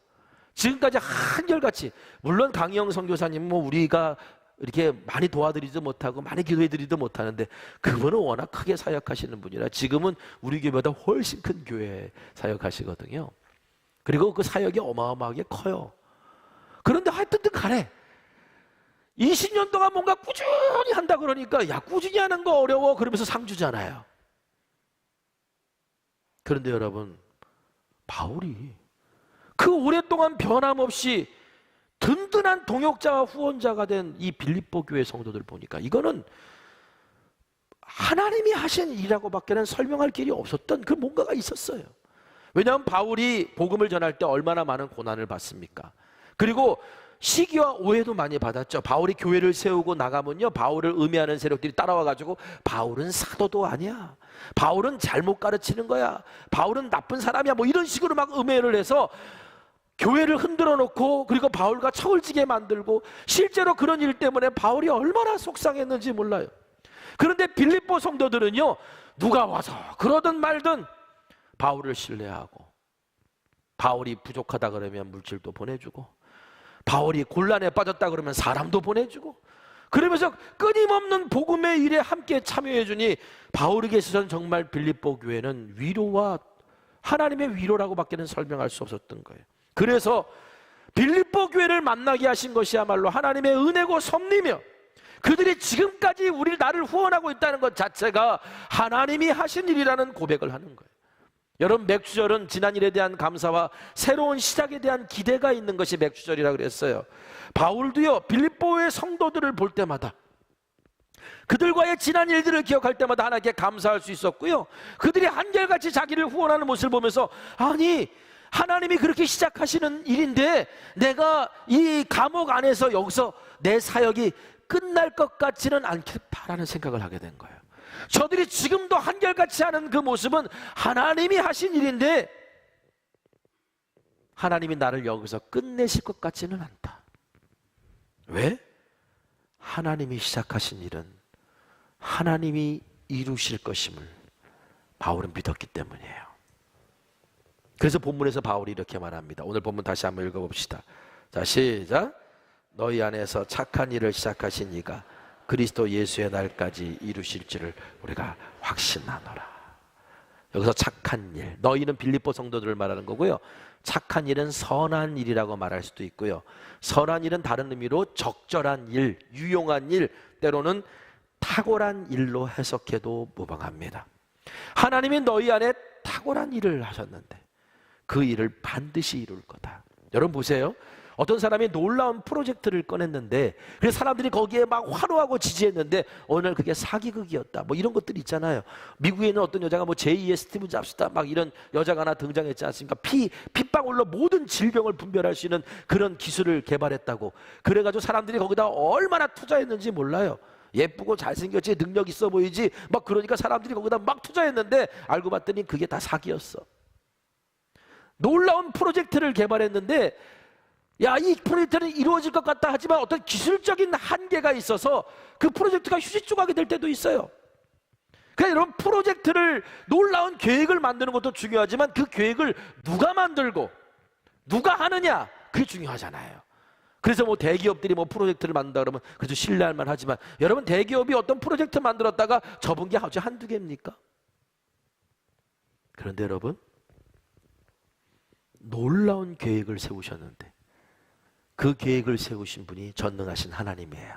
지금까지 한결같이, 물론 강희영 선교사님 뭐 우리가 이렇게 많이 도와드리지도 못하고 많이 기도해드리지도 못하는데, 그분은 워낙 크게 사역하시는 분이라 지금은 우리 교회보다 훨씬 큰 교회에 사역하시거든요. 그리고 그 사역이 어마어마하게 커요. 그런데 하여튼 간에 20년 동안 뭔가 꾸준히 한다 그러니까, 야, 꾸준히 하는 거 어려워 그러면서 상 주잖아요. 그런데 여러분, 바울이 그 오랫동안 변함없이 든든한 동역자와 후원자가 된 이 빌립보 교회 성도들 보니까, 이거는 하나님이 하신 일이라고밖에는 설명할 길이 없었던 그 뭔가가 있었어요. 왜냐하면 바울이 복음을 전할 때 얼마나 많은 고난을 받습니까? 그리고 시기와 오해도 많이 받았죠. 바울이 교회를 세우고 나가면요, 바울을 음해하는 세력들이 따라와가지고, 바울은 사도도 아니야, 바울은 잘못 가르치는 거야, 바울은 나쁜 사람이야, 뭐 이런 식으로 막 음해를 해서 교회를 흔들어 놓고 그리고 바울과 척을 지게 만들고 실제로 그런 일 때문에 바울이 얼마나 속상했는지 몰라요. 그런데 빌립보 성도들은요, 누가 와서 그러든 말든 바울을 신뢰하고, 바울이 부족하다 그러면 물질도 보내주고, 바울이 곤란에 빠졌다 그러면 사람도 보내주고, 그러면서 끊임없는 복음의 일에 함께 참여해 주니 바울에게 있어서는 정말 빌립보 교회는 위로와 하나님의 위로라고 밖에는 설명할 수 없었던 거예요. 그래서 빌립보 교회를 만나게 하신 것이야말로 하나님의 은혜고 섭리며, 그들이 지금까지 나를 후원하고 있다는 것 자체가 하나님이 하신 일이라는 고백을 하는 거예요. 여러분, 맥주절은 지난 일에 대한 감사와 새로운 시작에 대한 기대가 있는 것이 맥주절이라고 그랬어요. 바울도요, 빌립보의 성도들을 볼 때마다, 그들과의 지난 일들을 기억할 때마다 하나님께 감사할 수 있었고요, 그들이 한결같이 자기를 후원하는 모습을 보면서, 아니 하나님이 그렇게 시작하시는 일인데 내가 이 감옥 안에서 여기서 내 사역이 끝날 것 같지는 않겠다라는 생각을 하게 된 거예요. 저들이 지금도 한결같이 하는 그 모습은 하나님이 하신 일인데 하나님이 나를 여기서 끝내실 것 같지는 않다. 왜? 하나님이 시작하신 일은 하나님이 이루실 것임을 바울은 믿었기 때문이에요. 그래서 본문에서 바울이 이렇게 말합니다. 오늘 본문 다시 한번 읽어봅시다. 자, 시작. 너희 안에서 착한 일을 시작하신 이가 그리스도 예수의 날까지 이루실 줄을 우리가 확신하노라. 여기서 착한 일, 너희는 빌립보 성도들을 말하는 거고요, 착한 일은 선한 일이라고 말할 수도 있고요, 선한 일은 다른 의미로 적절한 일, 유용한 일, 때로는 탁월한 일로 해석해도 무방합니다. 하나님이 너희 안에 탁월한 일을 하셨는데 그 일을 반드시 이룰 거다. 여러분 보세요. 어떤 사람이 놀라운 프로젝트를 꺼냈는데 그래서 사람들이 거기에 막 환호하고 지지했는데 어느 날 그게 사기극이었다, 뭐 이런 것들이 있잖아요. 미국에 있는 어떤 여자가 뭐 제2의 스티브 잡스다 막 이런 여자가 하나 등장했지 않습니까? 핏방울로 모든 질병을 분별할 수 있는 그런 기술을 개발했다고. 그래가지고 사람들이 거기다 얼마나 투자했는지 몰라요. 예쁘고 잘생겼지, 능력 있어 보이지 막 그러니까 사람들이 거기다 막 투자했는데 알고 봤더니 그게 다 사기였어. 놀라운 프로젝트를 개발했는데 야, 이 프로젝트는 이루어질 것 같다 하지만 어떤 기술적인 한계가 있어서 그 프로젝트가 휴지조각이 될 때도 있어요. 그러니까 여러분, 프로젝트를, 놀라운 계획을 만드는 것도 중요하지만 그 계획을 누가 만들고 누가 하느냐, 그게 중요하잖아요. 그래서 뭐 대기업들이 뭐 프로젝트를 만든다 그러면 그래도 신뢰할 만하지만 여러분, 대기업이 어떤 프로젝트 만들었다가 접은 게 아주 한두 개입니까? 그런데 여러분, 놀라운 계획을 세우셨는데 그 계획을 세우신 분이 전능하신 하나님이에요.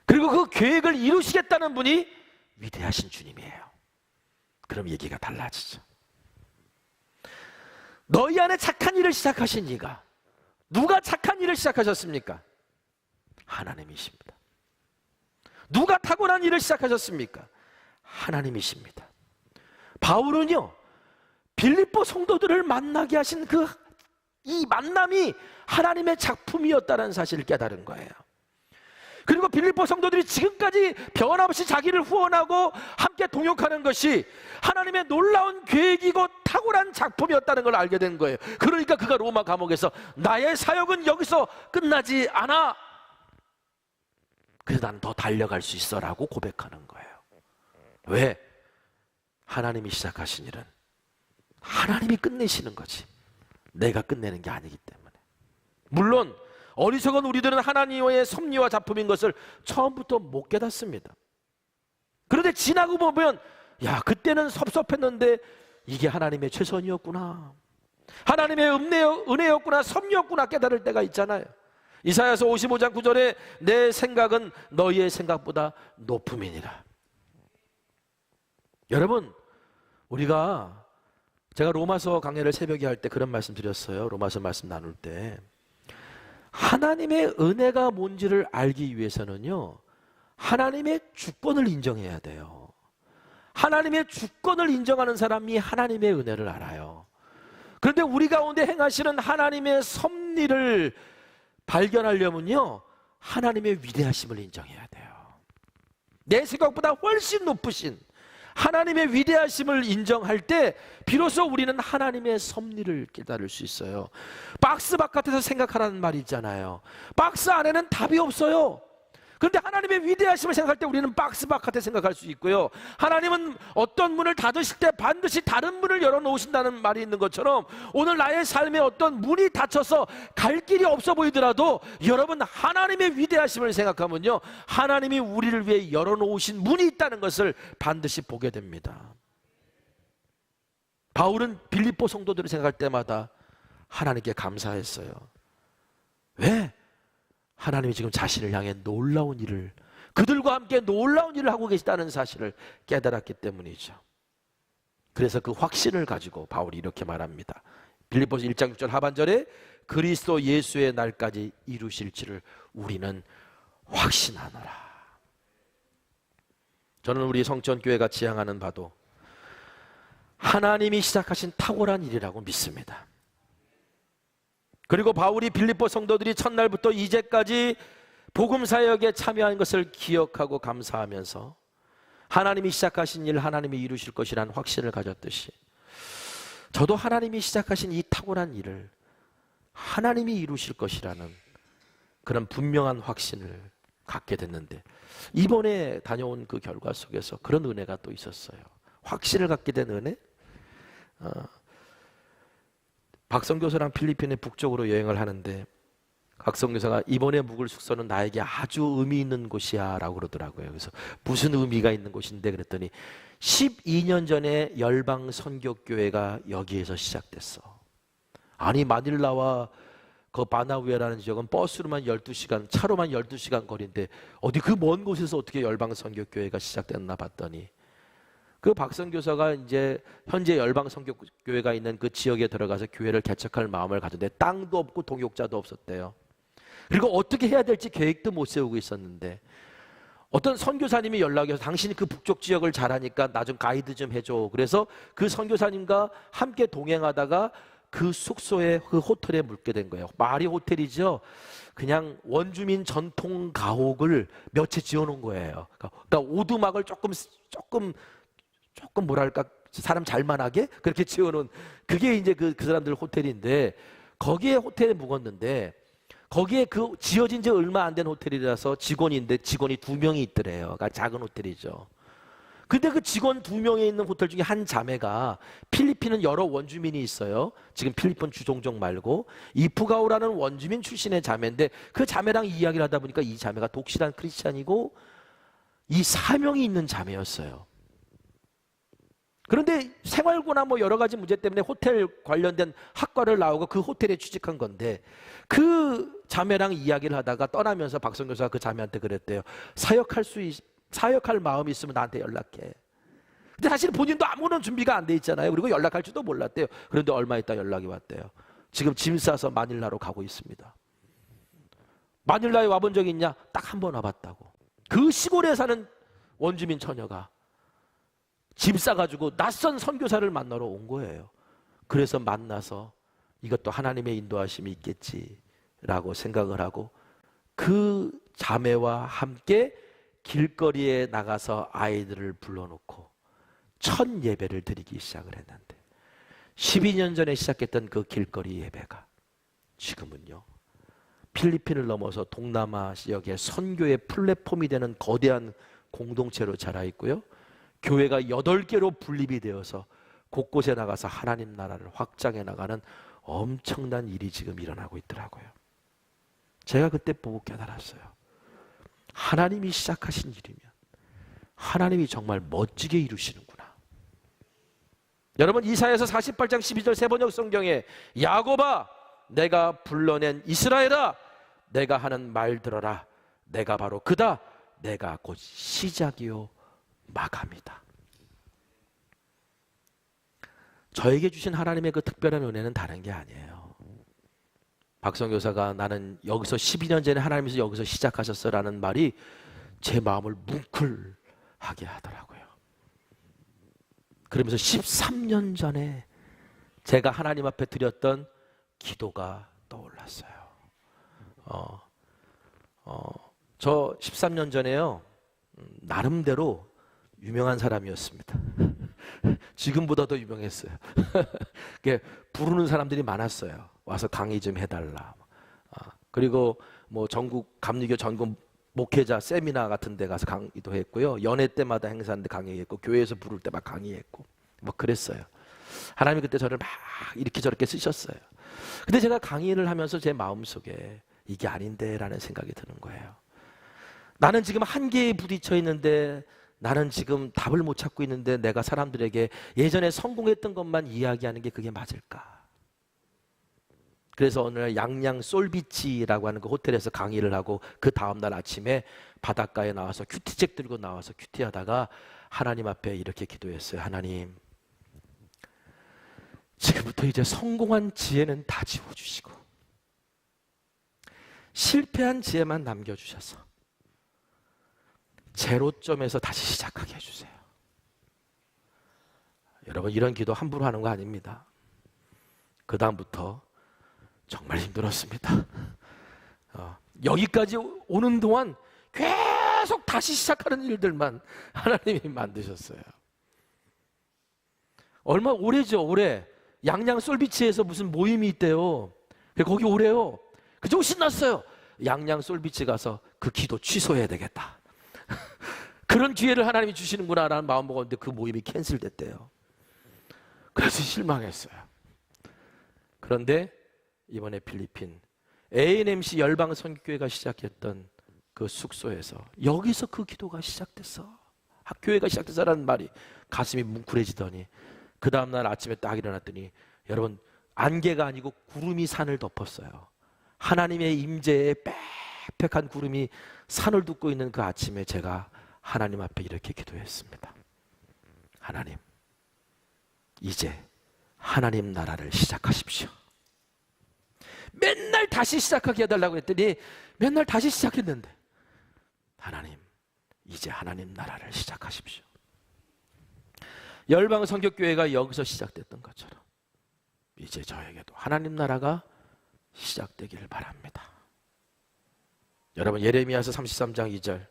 그리고 그 계획을 이루시겠다는 분이 위대하신 주님이에요. 그럼 얘기가 달라지죠. 너희 안에 착한 일을 시작하신 이가, 누가 착한 일을 시작하셨습니까? 하나님이십니다. 누가 탁월한 일을 시작하셨습니까? 하나님이십니다. 바울은요, 빌립보 성도들을 만나게 하신 이 만남이 하나님의 작품이었다는 사실을 깨달은 거예요. 그리고 빌립보 성도들이 지금까지 변함없이 자기를 후원하고 함께 동역하는 것이 하나님의 놀라운 계획이고 탁월한 작품이었다는 걸 알게 된 거예요. 그러니까 그가 로마 감옥에서 나의 사역은 여기서 끝나지 않아, 그래서 난 더 달려갈 수 있어 라고 고백하는 거예요. 왜? 하나님이 시작하신 일은 하나님이 끝내시는 거지 내가 끝내는 게 아니기 때문에. 물론 어리석은 우리들은 하나님의 섭리와 작품인 것을 처음부터 못 깨닫습니다. 그런데 지나고 보면 야, 그때는 섭섭했는데 이게 하나님의 최선이었구나, 하나님의 은혜였구나, 섭리였구나 깨달을 때가 있잖아요. 이사야서 55장 9절에 내 생각은 너희의 생각보다 높음이니라. 여러분, 제가 로마서 강해를 새벽에 할 때 그런 말씀 드렸어요. 로마서 말씀 나눌 때 하나님의 은혜가 뭔지를 알기 위해서는요, 하나님의 주권을 인정해야 돼요. 하나님의 주권을 인정하는 사람이 하나님의 은혜를 알아요. 그런데 우리 가운데 행하시는 하나님의 섭리를 발견하려면요, 하나님의 위대하심을 인정해야 돼요. 내 생각보다 훨씬 높으신 하나님의 위대하심을 인정할 때 비로소 우리는 하나님의 섭리를 깨달을 수 있어요. 박스 바깥에서 생각하라는 말이 있잖아요. 박스 안에는 답이 없어요. 그런데 하나님의 위대하심을 생각할 때 우리는 박스 바깥에 생각할 수 있고요. 하나님은 어떤 문을 닫으실 때 반드시 다른 문을 열어놓으신다는 말이 있는 것처럼 오늘 나의 삶에 어떤 문이 닫혀서 갈 길이 없어 보이더라도 여러분 하나님의 위대하심을 생각하면요, 하나님이 우리를 위해 열어놓으신 문이 있다는 것을 반드시 보게 됩니다. 바울은 빌립보 성도들을 생각할 때마다 하나님께 감사했어요. 왜? 하나님이 지금 자신을 향해 놀라운 일을, 그들과 함께 놀라운 일을 하고 계시다는 사실을 깨달았기 때문이죠. 그래서 그 확신을 가지고 바울이 이렇게 말합니다. 빌립보서 1장 6절 하반절에 그리스도 예수의 날까지 이루실지를 우리는 확신하노라. 저는 우리 성전교회가 지향하는 바도 하나님이 시작하신 탁월한 일이라고 믿습니다. 그리고 바울이 빌립보 성도들이 첫날부터 이제까지 복음 사역에 참여한 것을 기억하고 감사하면서 하나님이 시작하신 일 하나님이 이루실 것이라는 확신을 가졌듯이 저도 하나님이 시작하신 이 탁월한 일을 하나님이 이루실 것이라는 그런 분명한 확신을 갖게 됐는데, 이번에 다녀온 그 결과 속에서 그런 은혜가 또 있었어요. 확신을 갖게 된 은혜. 박성교사랑 필리핀의 북쪽으로 여행을 하는데 박성교사가 이번에 묵을 숙소는 나에게 아주 의미 있는 곳이야 라고 그러더라고요. 그래서 무슨 의미가 있는 곳인데 그랬더니 12년 전에 열방 선교교회가 여기에서 시작됐어. 아니 마닐라와 그 바나우에라는 지역은 버스로만 12시간, 차로만 12시간 거리인데 어디 그 먼 곳에서 어떻게 열방 선교교회가 시작됐나 봤더니 그 박성교사가 이제 현재 열방 선교교회가 있는 그 지역에 들어가서 교회를 개척할 마음을 가졌는데 땅도 없고 동역자도 없었대요. 그리고 어떻게 해야 될지 계획도 못 세우고 있었는데 어떤 선교사님이 연락해서 당신이 그 북쪽 지역을 잘하니까 나 좀 가이드 좀 해줘. 그래서 그 선교사님과 함께 동행하다가 그 숙소에 그 호텔에 묵게 된 거예요. 말이 호텔이죠. 그냥 원주민 전통 가옥을 몇 채 지어놓은 거예요. 그러니까 오두막을 조금 뭐랄까 사람 잘만하게 그렇게 지어놓은 그게 이제 그 사람들 호텔인데 거기에 호텔에 묵었는데 거기에 그 지어진 지 얼마 안 된 호텔이라서 직원인데 직원이 2명이 있더래요. 그러니까 작은 호텔이죠. 근데 그 직원 2명이 있는 호텔 중에 한 자매가 필리핀은 여러 원주민이 있어요. 지금 필리핀 주종족 말고 이프가오라는 원주민 출신의 자매인데 그 자매랑 이야기를 하다 보니까 이 자매가 독실한 크리스찬이고 이 사명이 있는 자매였어요. 그런데 생활고나 뭐 여러 가지 문제 때문에 호텔 관련된 학과를 나오고 그 호텔에 취직한 건데 그 자매랑 이야기를 하다가 떠나면서 박성교사가 그 자매한테 그랬대요. 사역할 마음이 있으면 나한테 연락해. 근데 사실 본인도 아무런 준비가 안 돼 있잖아요. 그리고 연락할 줄도 몰랐대요. 그런데 얼마 있다 연락이 왔대요. 지금 짐 싸서 마닐라로 가고 있습니다. 마닐라에 와본 적이 있냐? 딱 한 번 와봤다고. 그 시골에 사는 원주민 처녀가 짐 싸가지고 낯선 선교사를 만나러 온 거예요. 그래서 만나서 이것도 하나님의 인도하심이 있겠지라고 생각을 하고 그 자매와 함께 길거리에 나가서 아이들을 불러놓고 첫 예배를 드리기 시작을 했는데 12년 전에 시작했던 그 길거리 예배가 지금은요 필리핀을 넘어서 동남아 지역의 선교의 플랫폼이 되는 거대한 공동체로 자라 있고요. 교회가 8개로 분립이 되어서 곳곳에 나가서 하나님 나라를 확장해 나가는 엄청난 일이 지금 일어나고 있더라고요. 제가 그때 보고 깨달았어요. 하나님이 시작하신 일이면 하나님이 정말 멋지게 이루시는구나. 여러분 이사야서 48장 12절 세번역 성경에 야곱아 내가 불러낸 이스라엘아 내가 하는 말 들어라. 내가 바로 그다. 내가 곧 시작이요 마감이다. 저에게 주신 하나님의 그 특별한 은혜는 다른 게 아니에요. 박성교사가 나는 여기서 12년 전에 하나님께서 여기서 시작하셨어라는 말이 제 마음을 뭉클하게 하더라고요. 그러면서 13년 전에 제가 하나님 앞에 드렸던 기도가 떠올랐어요. 저 13년 전에요. 나름대로 유명한 사람이었습니다. 지금보다 더 유명했어요. 부르는 사람들이 많았어요. 와서 강의 좀 해달라. 그리고 뭐 전국 감리교 전국 목회자 세미나 같은 데 가서 강의도 했고요. 연회 때마다 행사하는데 강의했고, 교회에서 부를 때 막 강의했고, 뭐 그랬어요. 하나님이 그때 저를 막 이렇게 저렇게 쓰셨어요. 근데 제가 강의를 하면서 제 마음속에 이게 아닌데 라는 생각이 드는 거예요. 나는 지금 한계에 부딪혀 있는데, 나는 지금 답을 못 찾고 있는데, 내가 사람들에게 예전에 성공했던 것만 이야기하는 게 그게 맞을까? 그래서 오늘 양양 솔비치라고 하는 그 호텔에서 강의를 하고, 그 다음날 아침에 바닷가에 나와서 큐티책 들고 나와서 큐티하다가 하나님 앞에 이렇게 기도했어요. 하나님, 지금부터 이제 성공한 지혜는 다 지워주시고 실패한 지혜만 남겨주셔서 제로점에서 다시 시작하게 해주세요. 여러분, 이런 기도 함부로 하는 거 아닙니다. 그 다음부터 정말 힘들었습니다. 여기까지 오는 동안 계속 다시 시작하는 일들만 하나님이 만드셨어요. 얼마 오래죠, 오래. 양양 솔비치에서 무슨 모임이 있대요. 거기 오래요. 그저 신났어요. 양양 솔비치 가서 그 기도 취소해야 되겠다. 그런 기회를 하나님이 주시는구나 라는 마음 먹었는데 그 모임이 캔슬됐대요. 그래서 실망했어요. 그런데 이번에 필리핀 ANMC 열방 선교회가 시작했던 그 숙소에서, 여기서 그 기도가 시작됐어. 학교회가 시작됐어라는 말이 가슴이 뭉클해지더니, 그 다음날 아침에 딱 일어났더니, 여러분, 안개가 아니고 구름이 산을 덮었어요. 하나님의 임재에 빽빽한 구름이 산을 덮고 있는 그 아침에 제가 하나님 앞에 이렇게 기도했습니다. 하나님, 이제 하나님 나라를 시작하십시오. 맨날 다시 시작하게 해달라고 했더니 맨날 다시 시작했는데, 하나님, 이제 하나님 나라를 시작하십시오. 열방 선교교회가 여기서 시작됐던 것처럼 이제 저에게도 하나님 나라가 시작되기를 바랍니다. 여러분, 예레미야서 33장 2절,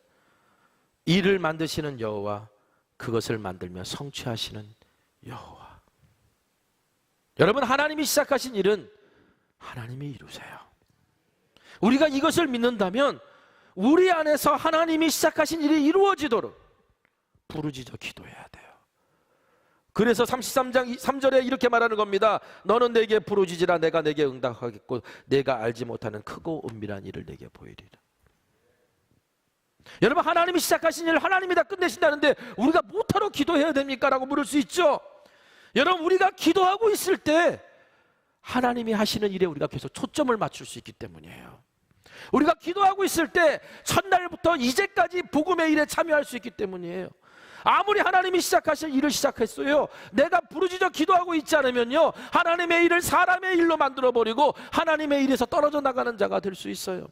이를 만드시는 여호와, 그것을 만들며 성취하시는 여호와. 여러분, 하나님이 시작하신 일은 하나님이 이루세요. 우리가 이것을 믿는다면 우리 안에서 하나님이 시작하신 일이 이루어지도록 부르짖어 기도해야 돼요. 그래서 33장 3절에 이렇게 말하는 겁니다. 너는 내게 부르짖으라, 내가 내게 응답하겠고 내가 알지 못하는 크고 은밀한 일을 내게 보이리라. 여러분, 하나님이 시작하신 일을 하나님이 다 끝내신다는데 우리가 뭐하러 기도해야 됩니까? 라고 물을 수 있죠. 여러분, 우리가 기도하고 있을 때 하나님이 하시는 일에 우리가 계속 초점을 맞출 수 있기 때문이에요. 우리가 기도하고 있을 때 첫날부터 이제까지 복음의 일에 참여할 수 있기 때문이에요. 아무리 하나님이 시작하실 일을 시작했어요, 내가 부르짖어 기도하고 있지 않으면요, 하나님의 일을 사람의 일로 만들어버리고 하나님의 일에서 떨어져 나가는 자가 될 수 있어요.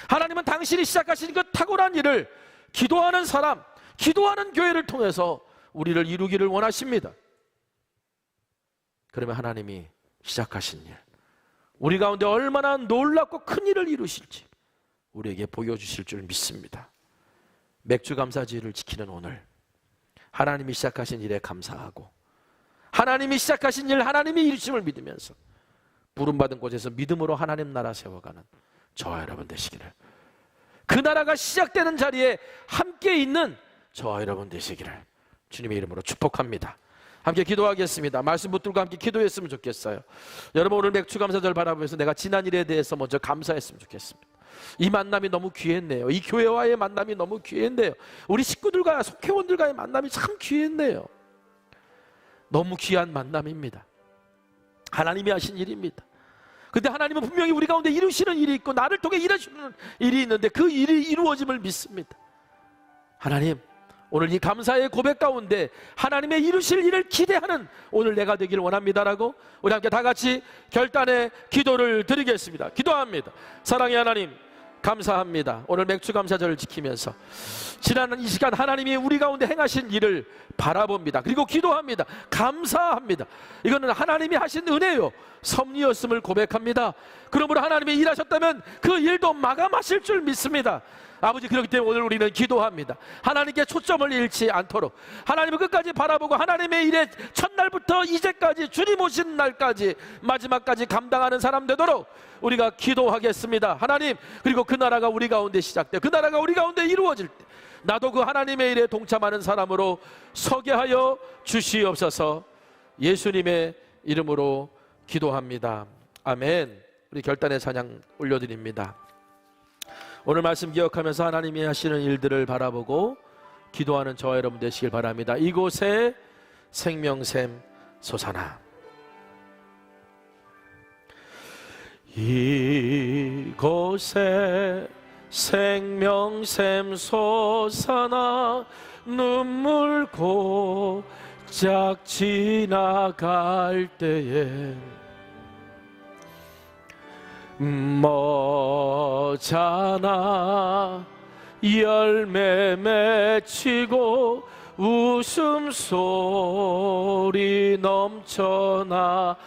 하나님은 당신이 시작하신 그 탁월한 일을 기도하는 사람, 기도하는 교회를 통해서 우리를 이루기를 원하십니다. 그러면 하나님이 시작하신 일, 우리 가운데 얼마나 놀랍고 큰 일을 이루실지 우리에게 보여주실 줄 믿습니다. 맥주감사주의를 지키는 오늘, 하나님이 시작하신 일에 감사하고 하나님이 시작하신 일, 하나님이 이루심을 믿으면서 부름받은 곳에서 믿음으로 하나님 나라 세워가는 저와 여러분 되시기를, 그 나라가 시작되는 자리에 함께 있는 저와 여러분 되시기를 주님의 이름으로 축복합니다. 함께 기도하겠습니다. 말씀 붙들고 함께 기도했으면 좋겠어요. 여러분, 오늘 맥주감사절 바라보면서 내가 지난 일에 대해서 먼저 감사했으면 좋겠습니다. 이 만남이 너무 귀했네요. 이 교회와의 만남이 너무 귀했네요. 우리 식구들과 속회원들과의 만남이 참 귀했네요. 너무 귀한 만남입니다. 하나님이 하신 일입니다. 근데 하나님은 분명히 우리 가운데 이루시는 일이 있고 나를 통해 이루시는 일이 있는데 그 일이 이루어짐을 믿습니다. 하나님, 오늘 이 감사의 고백 가운데 하나님의 이루실 일을 기대하는 오늘 내가 되기를 원합니다라고 우리 함께 다 같이 결단의 기도를 드리겠습니다. 기도합니다. 사랑의 하나님, 감사합니다. 오늘 맥주감사절을 지키면서 지난 이 시간 하나님이 우리 가운데 행하신 일을 바라봅니다. 그리고 기도합니다. 감사합니다. 이거는 하나님이 하신 은혜요, 섭리였음을 고백합니다. 그러므로 하나님이 일하셨다면 그 일도 마감하실 줄 믿습니다. 아버지, 그렇기 때문에 오늘 우리는 기도합니다. 하나님께 초점을 잃지 않도록, 하나님을 끝까지 바라보고 하나님의 일에 첫날부터 이제까지, 주님 오신 날까지 마지막까지 감당하는 사람 되도록 우리가 기도하겠습니다. 하나님, 그리고 그 나라가 우리 가운데 시작돼, 그 나라가 우리 가운데 이루어질 때 나도 그 하나님의 일에 동참하는 사람으로 서게 하여 주시옵소서. 예수님의 이름으로 기도합니다. 아멘. 우리 결단의 찬양 올려드립니다. 오늘 말씀 기억하면서 하나님이 하시는 일들을 바라보고 기도하는 저와 여러분 되시길 바랍니다. 이곳에 생명샘 솟아나. 이곳에 생명샘 솟아나 눈물 고작 지나갈 때에 머잖아 열매 맺히고 웃음소리 넘쳐나리라.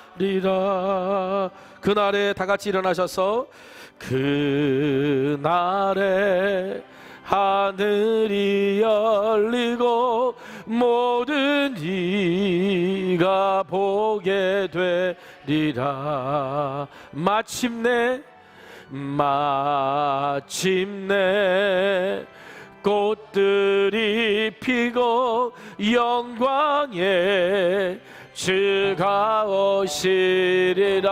그날에 다 같이 일어나셔서 그날에 하늘이 열리고 모든 이가 보게 되리라. 마침내 꽃들이 피고 영광의 주가 오시리라.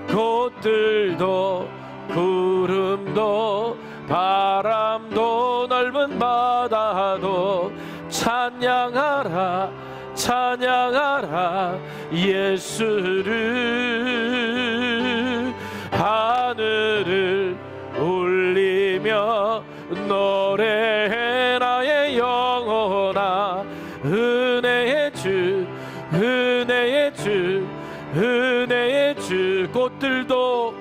꽃들도 구름도 바람도 넓은 바다도 찬양하라 예수를. 하늘을 울리며 노래해 나의 영혼아. 은혜의 주 꽃들도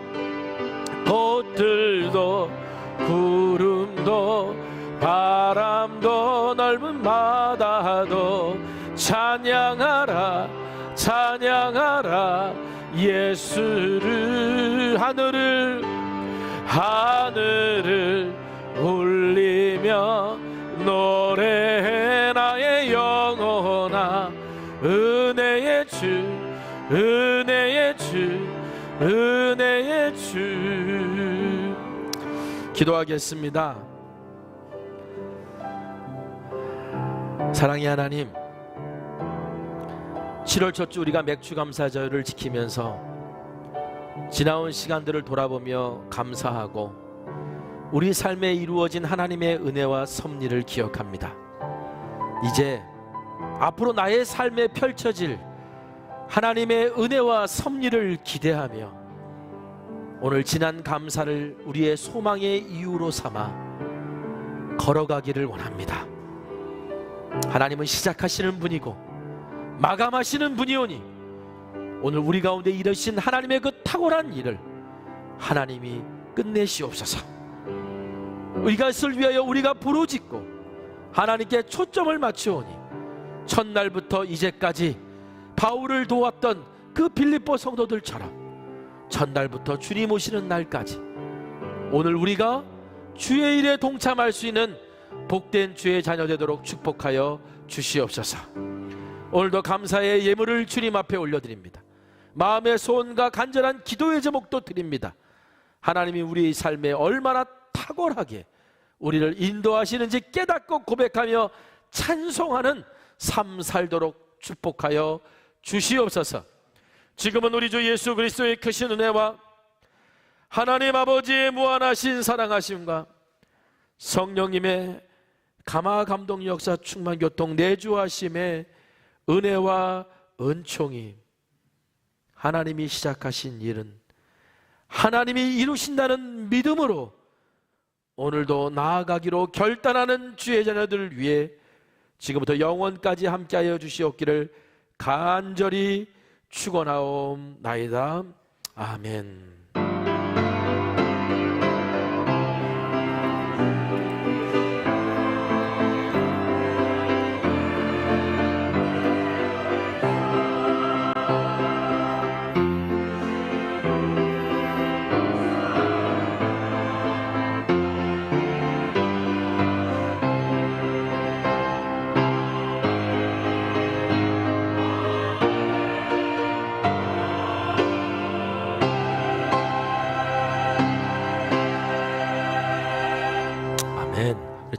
구름도 바람도 넓은 바다도 찬양하라 예수를. 하늘을 울리며 노래해 나의 영혼아. 은혜의 주. 기도하겠습니다. 사랑의 하나님, 7월 첫 주 우리가 맥주감사절을 지키면서 지나온 시간들을 돌아보며 감사하고 우리 삶에 이루어진 하나님의 은혜와 섭리를 기억합니다. 이제 앞으로 나의 삶에 펼쳐질 하나님의 은혜와 섭리를 기대하며 오늘 지난 감사를 우리의 소망의 이유로 삼아 걸어가기를 원합니다. 하나님은 시작하시는 분이고 마감하시는 분이오니 오늘 우리 가운데 이르신 하나님의 그 탁월한 일을 하나님이 끝내시옵소서. 이것을 위하여 우리가 부르짖고 하나님께 초점을 맞추오니 첫날부터 이제까지 바울을 도왔던 그 빌립보 성도들처럼 첫날부터 주님 오시는 날까지 오늘 우리가 주의 일에 동참할 수 있는 복된 주의 자녀 되도록 축복하여 주시옵소서. 오늘도 감사의 예물을 주님 앞에 올려드립니다. 마음의 소원과 간절한 기도의 제목도 드립니다. 하나님이 우리의 삶에 얼마나 탁월하게 우리를 인도하시는지 깨닫고 고백하며 찬송하는 삶 살도록 축복하여 주시옵소서. 지금은 우리 주 예수 그리스도의 크신 은혜와 하나님 아버지의 무한하신 사랑하심과 성령님의 감화 감동 역사 충만 교통 내주하심의 은혜와 은총이 하나님이 시작하신 일은 하나님이 이루신다는 믿음으로 오늘도 나아가기로 결단하는 주의 자녀들을 위해 지금부터 영원까지 함께하여 주시옵기를 간절히 축원하옵나이다. 아멘.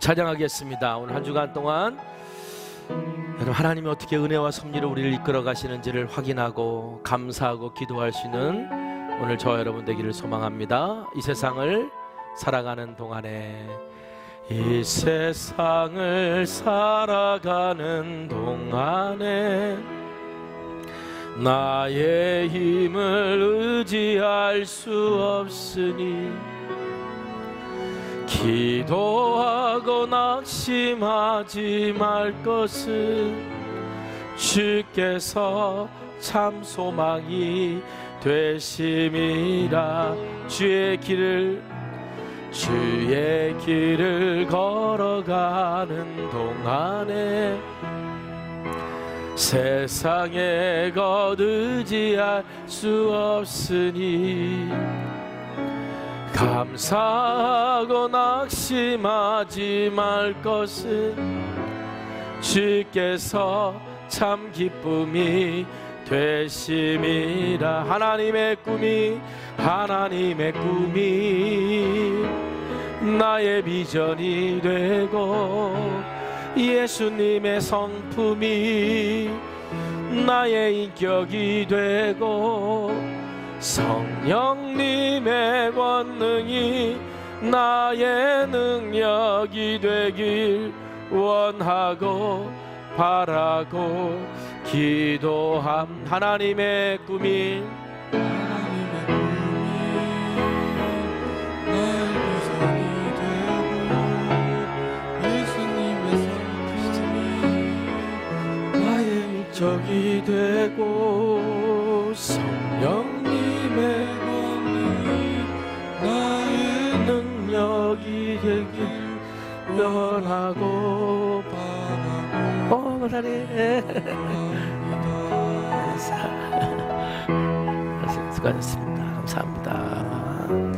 찬양하겠습니다. 오늘 한 주간 동안 여러분, 하나님이 어떻게 은혜와 섭리로 우리를 이끌어 가시는지를 확인하고 감사하고 기도할 수 있는 오늘 저와 여러분 되기를 소망합니다. 이 세상을 살아가는 동안에, 이 세상을 살아가는 동안에 나의 힘을 의지할 수 없으니 기도하고 낙심하지 말 것은 주께서 참 소망이 되심이라. 주의 길을 걸어가는 동안에 세상에 것 의지할 수 없으니 감사하고 낙심하지 말 것은 주께서 참 기쁨이 되심이라. 하나님의 꿈이 나의 비전이 되고, 예수님의 성품이 나의 인격이 되고, 성령님의 권능이 나의 능력이 되길 원하고 바라고 기도함. 하나님의 꿈이 적이 되고, 성령님의 권능이 나의 능력이 되길 원하고 바라고. 하나님 수고하셨습니다. 감사합니다.